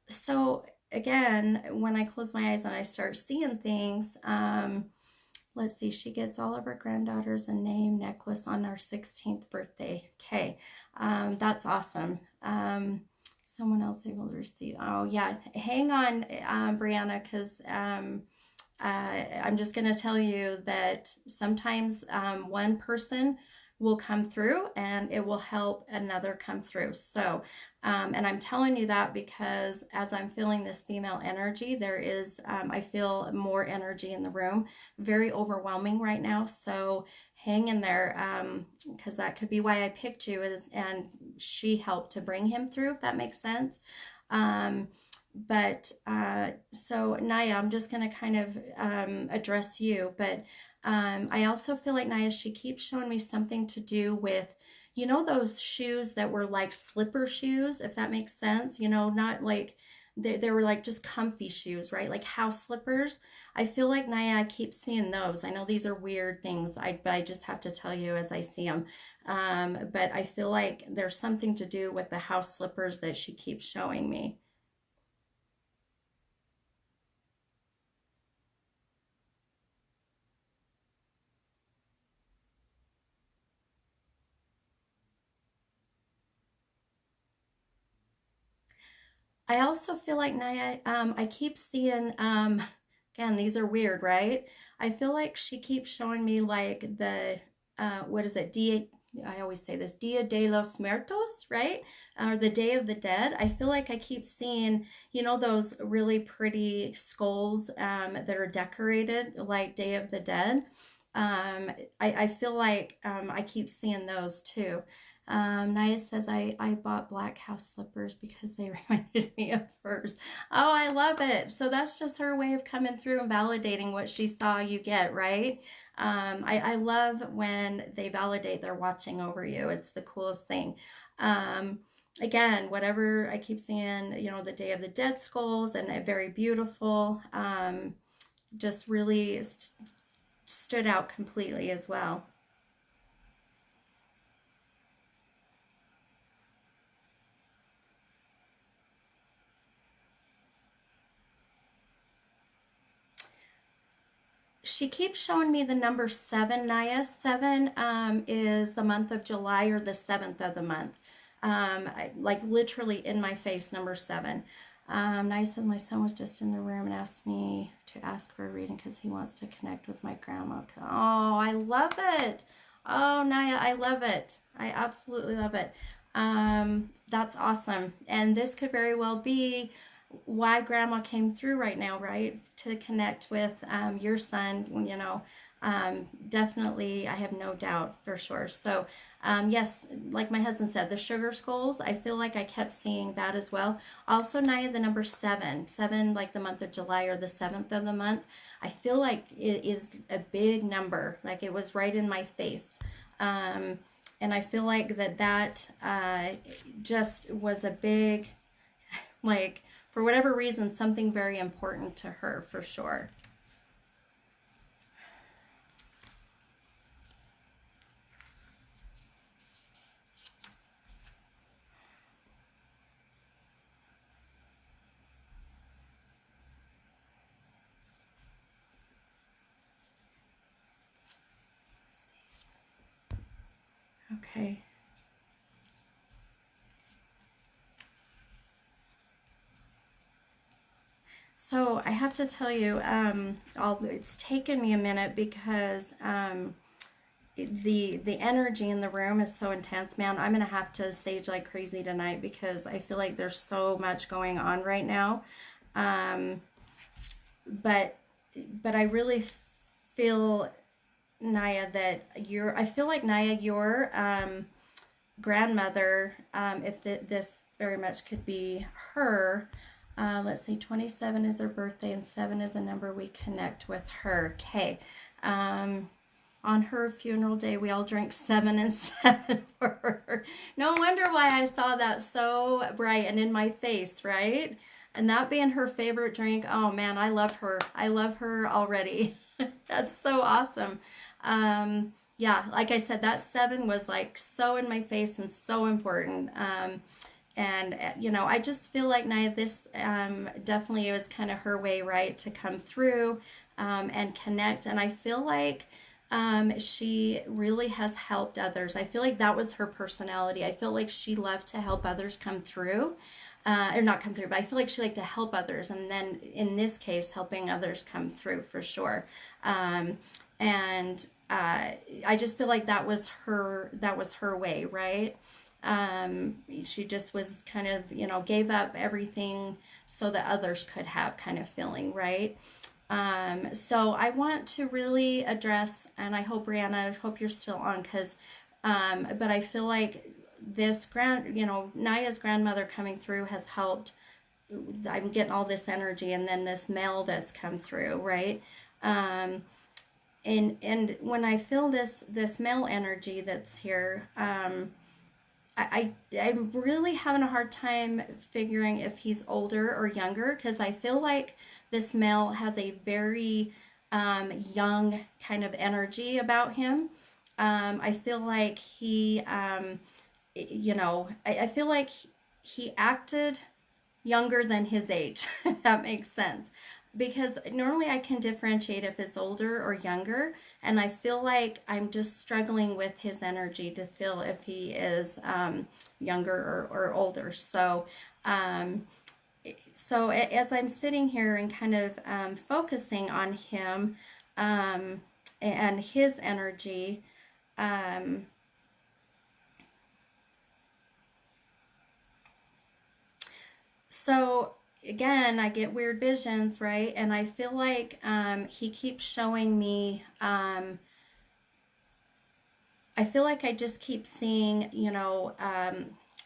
So again, when I close my eyes and I start seeing things, let's see, she gets all of her granddaughters a name necklace on our 16th birthday. Okay, that's awesome. Someone else able to receive. Oh yeah, hang on, Brianna, because I'm just going to tell you that sometimes one person will come through and it will help another come through. So, and I'm telling you that because as I'm feeling this female energy, there is, I feel more energy in the room, very overwhelming right now. So hang in there, because that could be why I picked you, and she helped to bring him through, if that makes sense. But so Naya, I'm just going to kind of address you, but I also feel like Naya, she keeps showing me something to do with, you know, those shoes that were like slipper shoes, if that makes sense, you know, not like they were like just comfy shoes, right? Like house slippers. I feel like Naya, I keep seeing those. I know these are weird things, but I just have to tell you as I see them. But I feel like there's something to do with the house slippers that she keeps showing me. I also feel like Naya, I keep seeing, again, these are weird, right? I feel like she keeps showing me like the, what is it, I always say this, Dia de los Muertos, right? Or the Day of the Dead. I feel like I keep seeing, you know, those really pretty skulls that are decorated like Day of the Dead. I feel like I keep seeing those too. Naya says, I bought black house slippers because they reminded me of hers. Oh, I love it. So that's just her way of coming through and validating what she saw you get, right? I love when they validate they're watching over you. It's the coolest thing. Again, whatever I keep seeing, you know, the Day of the Dead skulls and very beautiful, just really stood out completely as well. She keeps showing me the number 7, Naya. 7 is the month of July, or the 7th of the month. Like literally in my face, number 7. Naya said my son was just in the room and asked me to ask for a reading because he wants to connect with my grandma. Oh, I love it. Oh, Naya, I love it. I absolutely love it. That's awesome. And this could very well be why grandma came through right now, right? To connect with your son, you know, definitely, I have no doubt for sure. So, yes, like my husband said, the sugar skulls, I feel like I kept seeing that as well. Also, Naya, the number 7, 7, like the month of July or the 7th of the month, I feel like it is a big number, like it was right in my face. And I feel like that just was a big, like, for whatever reason, something very important to her for sure. Okay. So I have to tell you, it's taken me a minute because the energy in the room is so intense, man. I'm gonna have to sage like crazy tonight because I feel like there's so much going on right now. Um, but I really feel, Naya, that I feel like, Naya, your grandmother, if this very much could be her. Let's see, 27 is her birthday and 7 is the number we connect with her. Okay. On her funeral day, we all drank 7 and 7 for her. No wonder why I saw that so bright and in my face, right? And that being her favorite drink, oh man, I love her. I love her already. That's so awesome. Yeah, like I said, that 7 was like so in my face and so important. And, you know, I just feel like, Naya, this definitely was kind of her way, right, to come through and connect. And I feel like she really has helped others. I feel like that was her personality. I feel like she loved to help others come through. Or not come through, but I feel like she liked to help others. And then in this case, helping others come through for sure. And I just feel like that was her way, right? She just was kind of, you know, gave up everything so that others could have kind of feeling, right? So I want to really address, and I hope, Brianna, I hope you're still on, because, but I feel like this Naya's grandmother coming through has helped. I'm getting all this energy, and then this male that's come through, right? And when I feel this male energy that's here, I'm really having a hard time figuring if he's older or younger, because I feel like this male has a very young kind of energy about him. I feel like he, you know, I feel like he acted younger than his age, if that makes sense. Because normally I can differentiate if it's older or younger, and I feel like I'm just struggling with his energy to feel if he is younger or older. So, as I'm sitting here and kind of focusing on him and his energy, So again, I get weird visions, right? And I feel like he keeps showing me. I feel like I just keep seeing,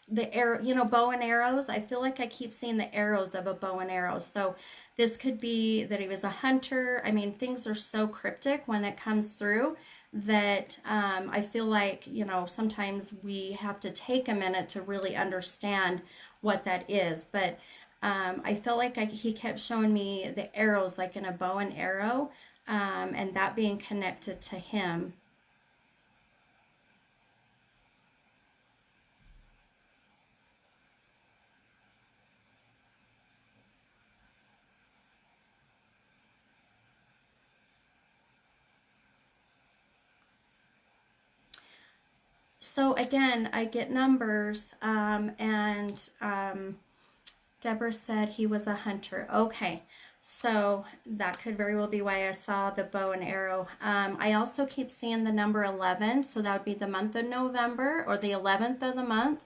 the arrow, bow and arrows. I feel like I keep seeing the arrows of a bow and arrow. So this could be that he was a hunter. I mean, things are so cryptic when it comes through that I feel like, sometimes we have to take a minute to really understand what that is. But I felt like he kept showing me the arrows like in a bow and arrow, and that being connected to him. So again, I get numbers, and Deborah said he was a hunter. Okay, so that could very well be why I saw the bow and arrow. I also keep seeing the number 11, so that would be the month of November or the 11th of the month.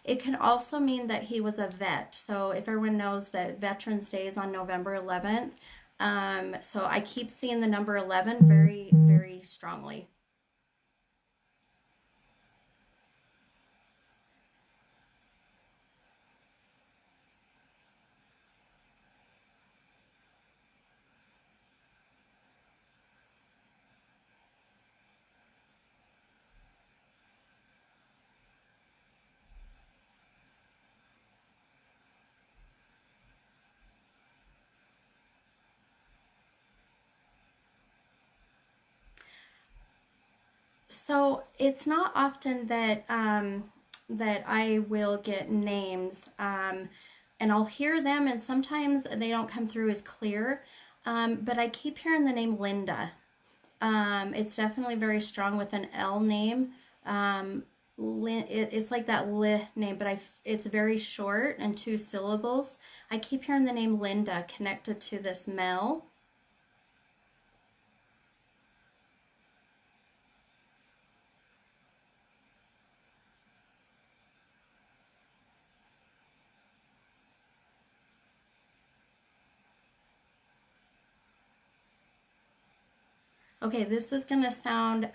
It can also mean that he was a vet. So if everyone knows that Veterans Day is on November 11th, so I keep seeing the number 11 very, very strongly. So it's not often that that I will get names, and I'll hear them, and sometimes they don't come through as clear. But I keep hearing the name Linda. It's definitely very strong with an L name. It's like that li name, but it's very short and two syllables. I keep hearing the name Linda connected to this Mel. Okay, this is going to sound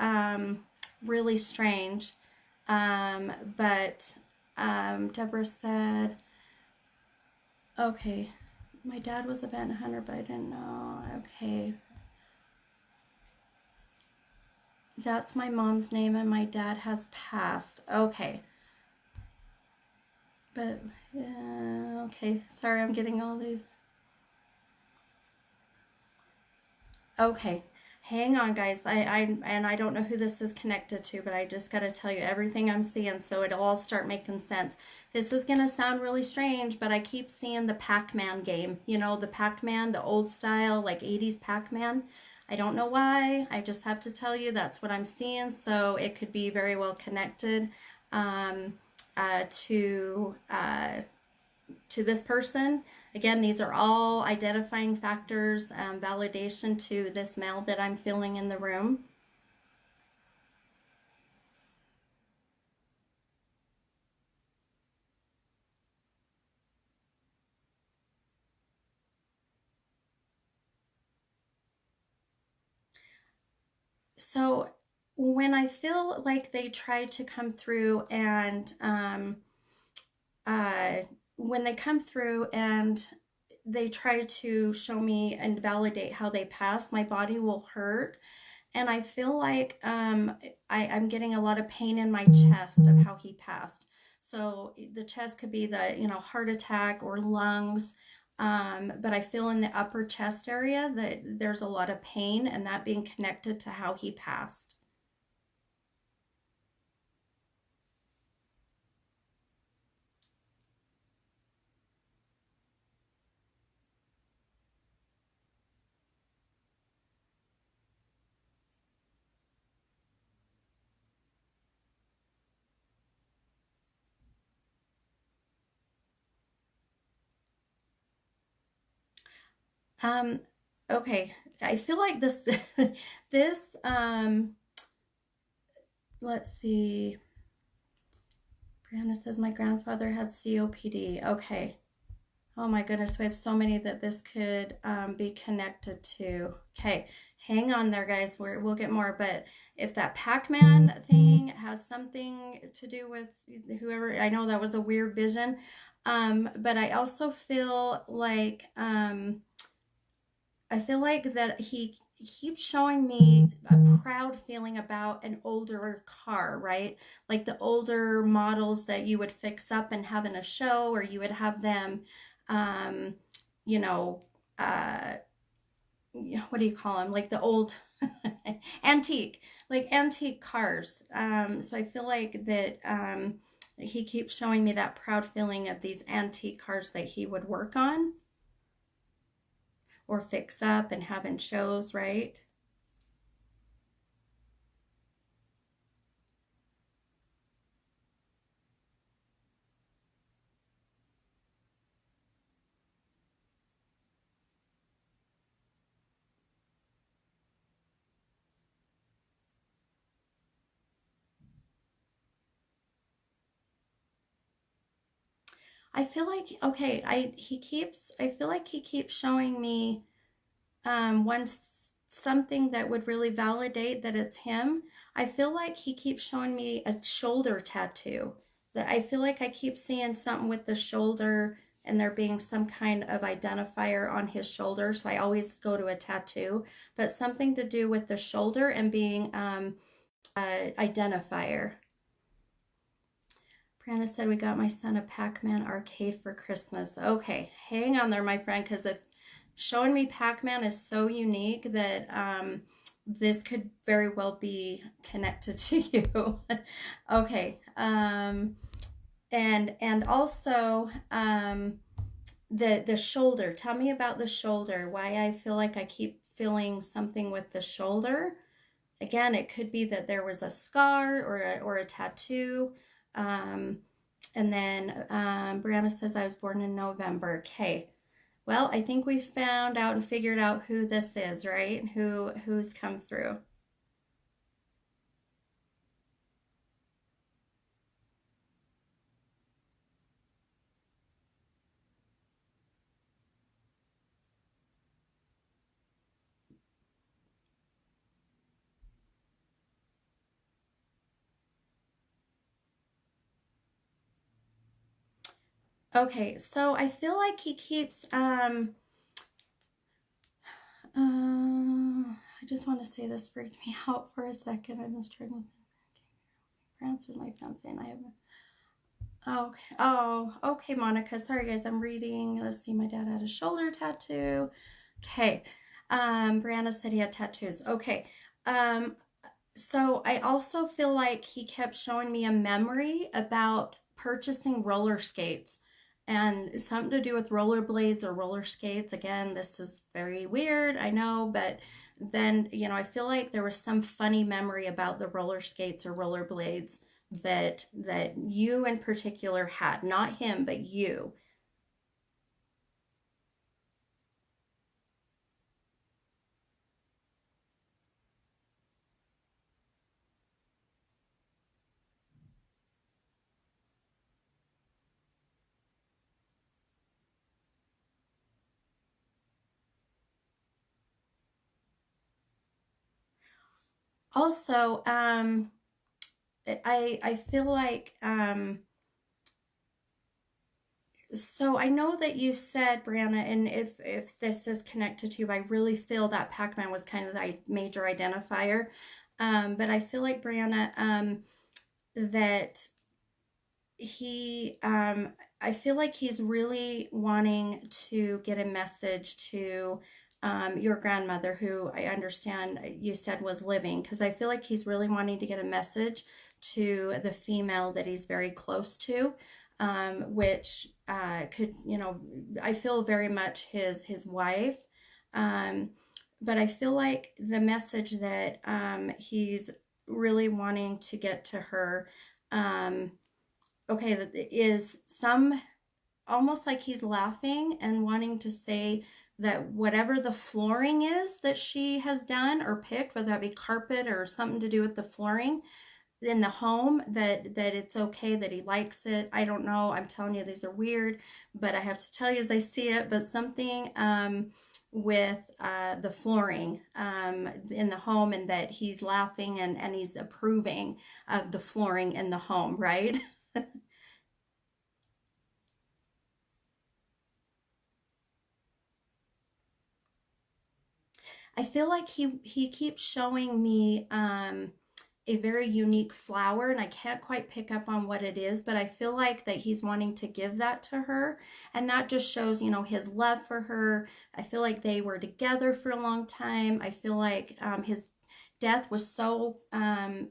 really strange, but Deborah said, okay, my dad was a vet hunter, but I didn't know. Okay, that's my mom's name, and my dad has passed. Okay, but okay, sorry, I'm getting all these. Okay, hang on, guys. I don't know who this is connected to, but I just got to tell you everything I'm seeing so it'll all start making sense. This is going to sound really strange, but I keep seeing the Pac-Man game. You know, the Pac-Man, the old style, like 80s Pac-Man. I don't know why. I just have to tell you that's what I'm seeing. So it could be very well connected um, to this person. Again, these are all identifying factors, validation to this male that I'm feeling in the room. So when I feel like they try to come through and when they come through and they try to show me and validate how they pass, my body will hurt. And I feel like I'm getting a lot of pain in my chest of how he passed. So the chest could be the, heart attack or lungs. But I feel in the upper chest area that there's a lot of pain, and that being connected to how he passed. Um, okay, I feel like this, this, let's see. Brianna says my grandfather had COPD. Okay. Oh my goodness, we have so many that this could be connected to. Okay, hang on there, guys. We'll get more. But if that Pac-Man thing has something to do with whoever, I know that was a weird vision. But I also feel like that he keeps showing me a proud feeling about an older car, right? Like the older models that you would fix up and have in a show, or you would have them, um, you know, what do you call them? Like the old antique, like antique cars. So I feel like that he keeps showing me that proud feeling of these antique cars that he would work on or fix up and have in shows, right? I feel like, okay, I feel like he keeps showing me something that would really validate that it's him. I feel like he keeps showing me a shoulder tattoo. That I feel like I keep seeing something with the shoulder and there being some kind of identifier on his shoulder. So I always go to a tattoo, but something to do with the shoulder and being identifier. Brianna said we got my son a Pac-Man arcade for Christmas. Okay, hang on there, my friend, because if showing me Pac-Man is so unique that this could very well be connected to you. Okay, and also the shoulder. Tell me about the shoulder. Why I feel like I keep feeling something with the shoulder. Again, it could be that there was a scar or a tattoo. And then Brianna says I was born in November. Okay. Well, I think we found out and figured out who this is, right? Who's come through. Okay, so I feel like he keeps I just want to say this freaked me out for a second. I've been struggling with France with my fiance and I haven't. Okay. Oh, okay, Monica. Sorry, guys. I'm reading. Let's see. My dad had a shoulder tattoo. Okay. Brianna said he had tattoos. Okay. So I also feel like he kept showing me a memory about purchasing roller skates and something to do with rollerblades or roller skates. Again, this is very weird, I know, but then, I feel like there was some funny memory about the roller skates or rollerblades that you in particular had, not him, but you. Also, I feel like so I know that you said, Brianna, and if this is connected to you, I really feel that Pac-Man was kind of the major identifier. But I feel like, Brianna, that I feel like he's really wanting to get a message to your grandmother, who I understand you said was living, because I feel like he's really wanting to get a message to the female that he's very close to, which could, I feel very much his wife. But I feel like the message that he's really wanting to get to her, okay, that is some almost like he's laughing and wanting to say that whatever the flooring is that she has done or picked, whether that be carpet or something to do with the flooring, in the home, that it's okay, that he likes it. I don't know. I'm telling you, these are weird, but I have to tell you as I see it. But something with the flooring in the home, and that he's laughing and he's approving of the flooring in the home, right? I feel like he keeps showing me a very unique flower, and I can't quite pick up on what it is, but I feel like that he's wanting to give that to her, and that just shows, you know, his love for her. I feel like they were together for a long time. I feel like his death was so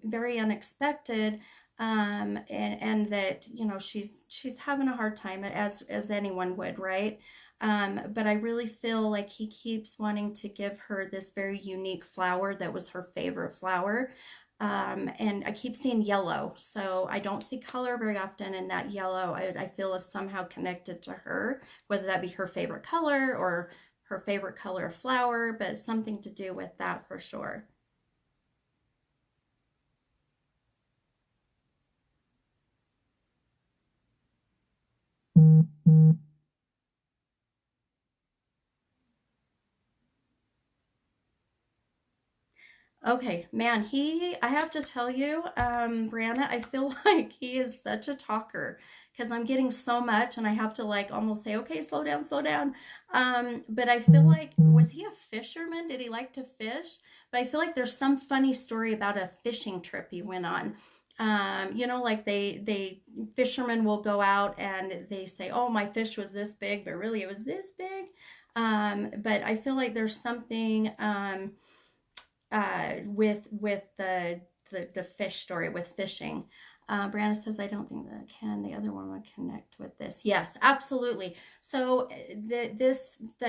very unexpected, and that, you know, she's having a hard time, as anyone would, right? But I really feel like he keeps wanting to give her this very unique flower that was her favorite flower. And I keep seeing yellow, so I don't see color very often, and that yellow I feel is somehow connected to her, whether that be her favorite color or her favorite color of flower, but something to do with that for sure. Okay, man, I have to tell you, Brianna, I feel like he is such a talker, because I'm getting so much and I have to like almost say, okay, slow down, slow down. But I feel like, was he a fisherman? Did he like to fish? But I feel like there's some funny story about a fishing trip he went on. You know, like fishermen will go out and they say, oh, my fish was this big, but really it was this big. But I feel like there's something, with the fish story, with fishing. Brianna says, I don't think that the other one would connect with this. Yes, absolutely. So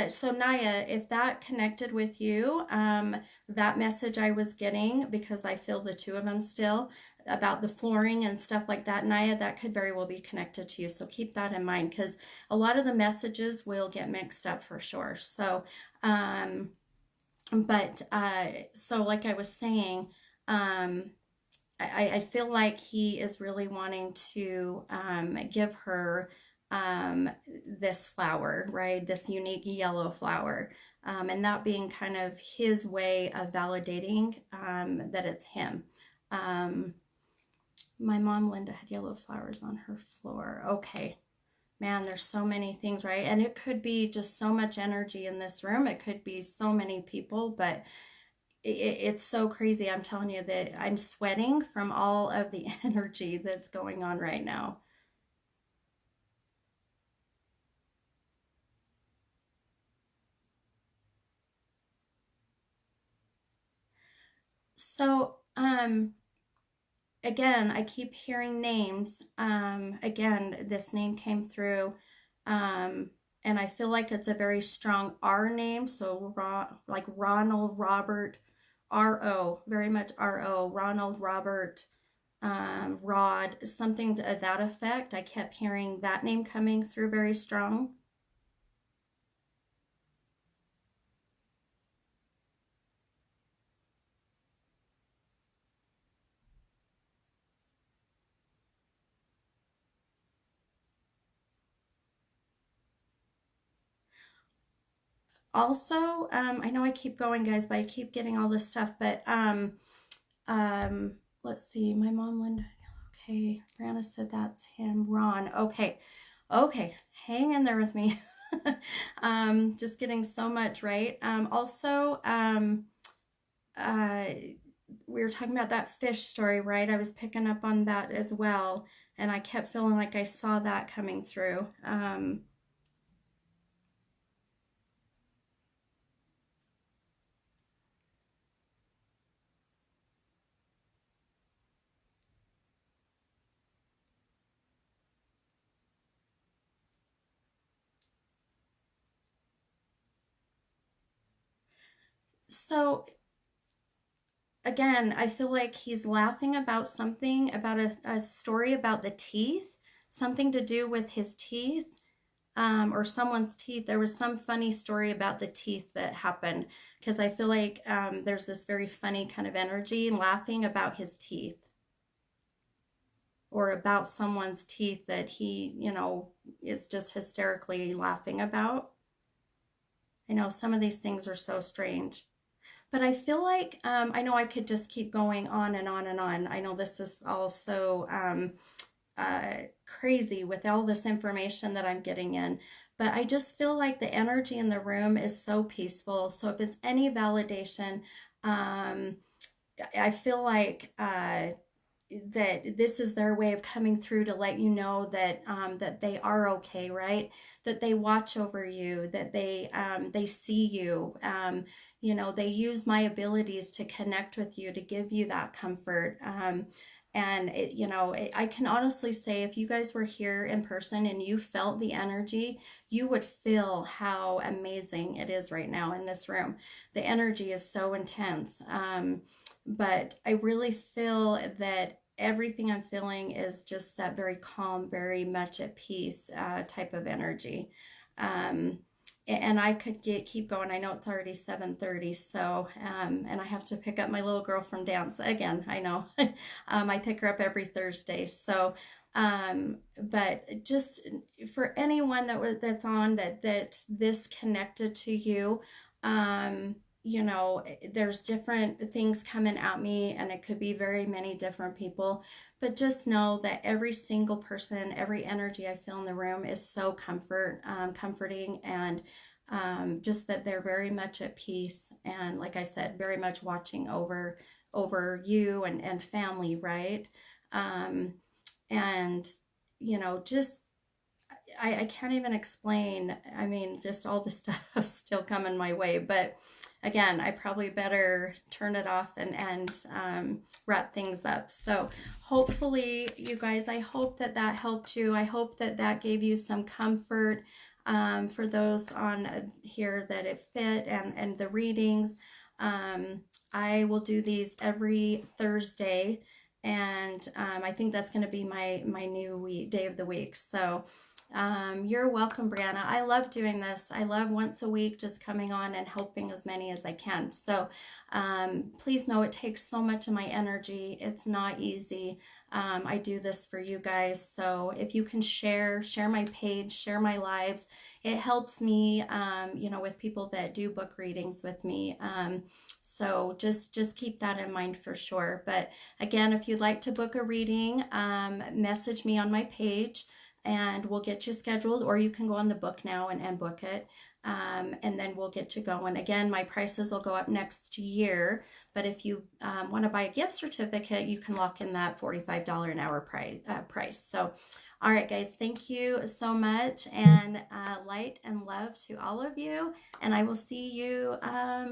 so Naya, if that connected with you, that message I was getting, because I feel the two of them still, about the flooring and stuff like that, Naya, that could very well be connected to you. So keep that in mind, because a lot of the messages will get mixed up for sure. So, but so like I was saying, um, I feel like he is really wanting to give her this flower, right? This unique yellow flower. And that being kind of his way of validating that it's him. Um, my mom, Linda, had yellow flowers on her floor. Okay. Man, there's so many things, right? And it could be just so much energy in this room. It could be so many people, but it's so crazy. I'm telling you that I'm sweating from all of the energy that's going on right now. So, again, I keep hearing names. Again, this name came through, and I feel like it's a very strong R name. So, like Ronald Robert, R-O, very much R-O, Ronald Robert, Rod, something to that effect. I kept hearing that name coming through very strong. Also, I know I keep going, guys, but I keep getting all this stuff. But um, let's see. My mom, Linda. Okay, Brianna said that's him. Ron. Okay, okay. Hang in there with me. Just getting so much, right? Also, uh, we were talking about that fish story, right? I was picking up on that as well, and I kept feeling like I saw that coming through. So again, I feel like he's laughing about something, about a story about the teeth, something to do with his teeth, or someone's teeth. There was some funny story about the teeth that happened, because I feel like there's this very funny kind of energy and laughing about his teeth. or about someone's teeth that he, you know, is just hysterically laughing about. I know some of these things are so strange. But I feel like, I know I could just keep going on and on and on. I know this is all so crazy with all this information that I'm getting in. But I just feel like the energy in the room is so peaceful. So if it's any validation, I feel like that this is their way of coming through to let you know that that they are okay, right? That they watch over you, that they see you. You know, they use my abilities to connect with you, to give you that comfort. And it, you know, I can honestly say, if you guys were here in person and you felt the energy, you would feel how amazing it is right now in this room. The energy is so intense. But I really feel that everything I'm feeling is just that very calm, very much at peace type of energy. And I could keep going. I know it's already 7:30, so and I have to pick up my little girl from dance again. I know. I pick her up every Thursday. So but just for anyone that's on that this connected to you, you know, there's different things coming at me, and it could be very many different people, but just know that every single person, every energy I feel in the room is so comforting, and just that they're very much at peace, and like I said, very much watching over you and family, right? And you know, just I can't even explain. I mean, just all the stuff still coming my way, but again, I probably better turn it off and wrap things up. So hopefully, you guys, I hope that helped you. I hope that gave you some comfort for those on here that it fit, and the readings. I will do these every Thursday, and I think that's going to be my new day of the week. So you're welcome, Brianna. I love doing this. I love once a week just coming on and helping as many as I can. So please know it takes so much of my energy. It's not easy. I do this for you guys. So if you can share my page, share my lives, it helps me, you know, with people that do book readings with me. So just keep that in mind for sure. But again, if you'd like to book a reading, message me on my page, and we'll get you scheduled, or you can go on the book now and book it. And then we'll get you going. Again, my prices will go up next year, but if you want to buy a gift certificate, you can lock in that $45 an hour price. So, all right, guys, thank you so much, and light and love to all of you, and I will see you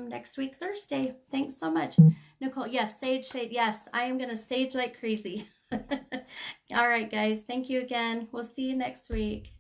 next week, Thursday. Thanks so much. Nicole, yes, sage. Yes, I am going to sage like crazy. All right, guys, thank you again. We'll see you next week.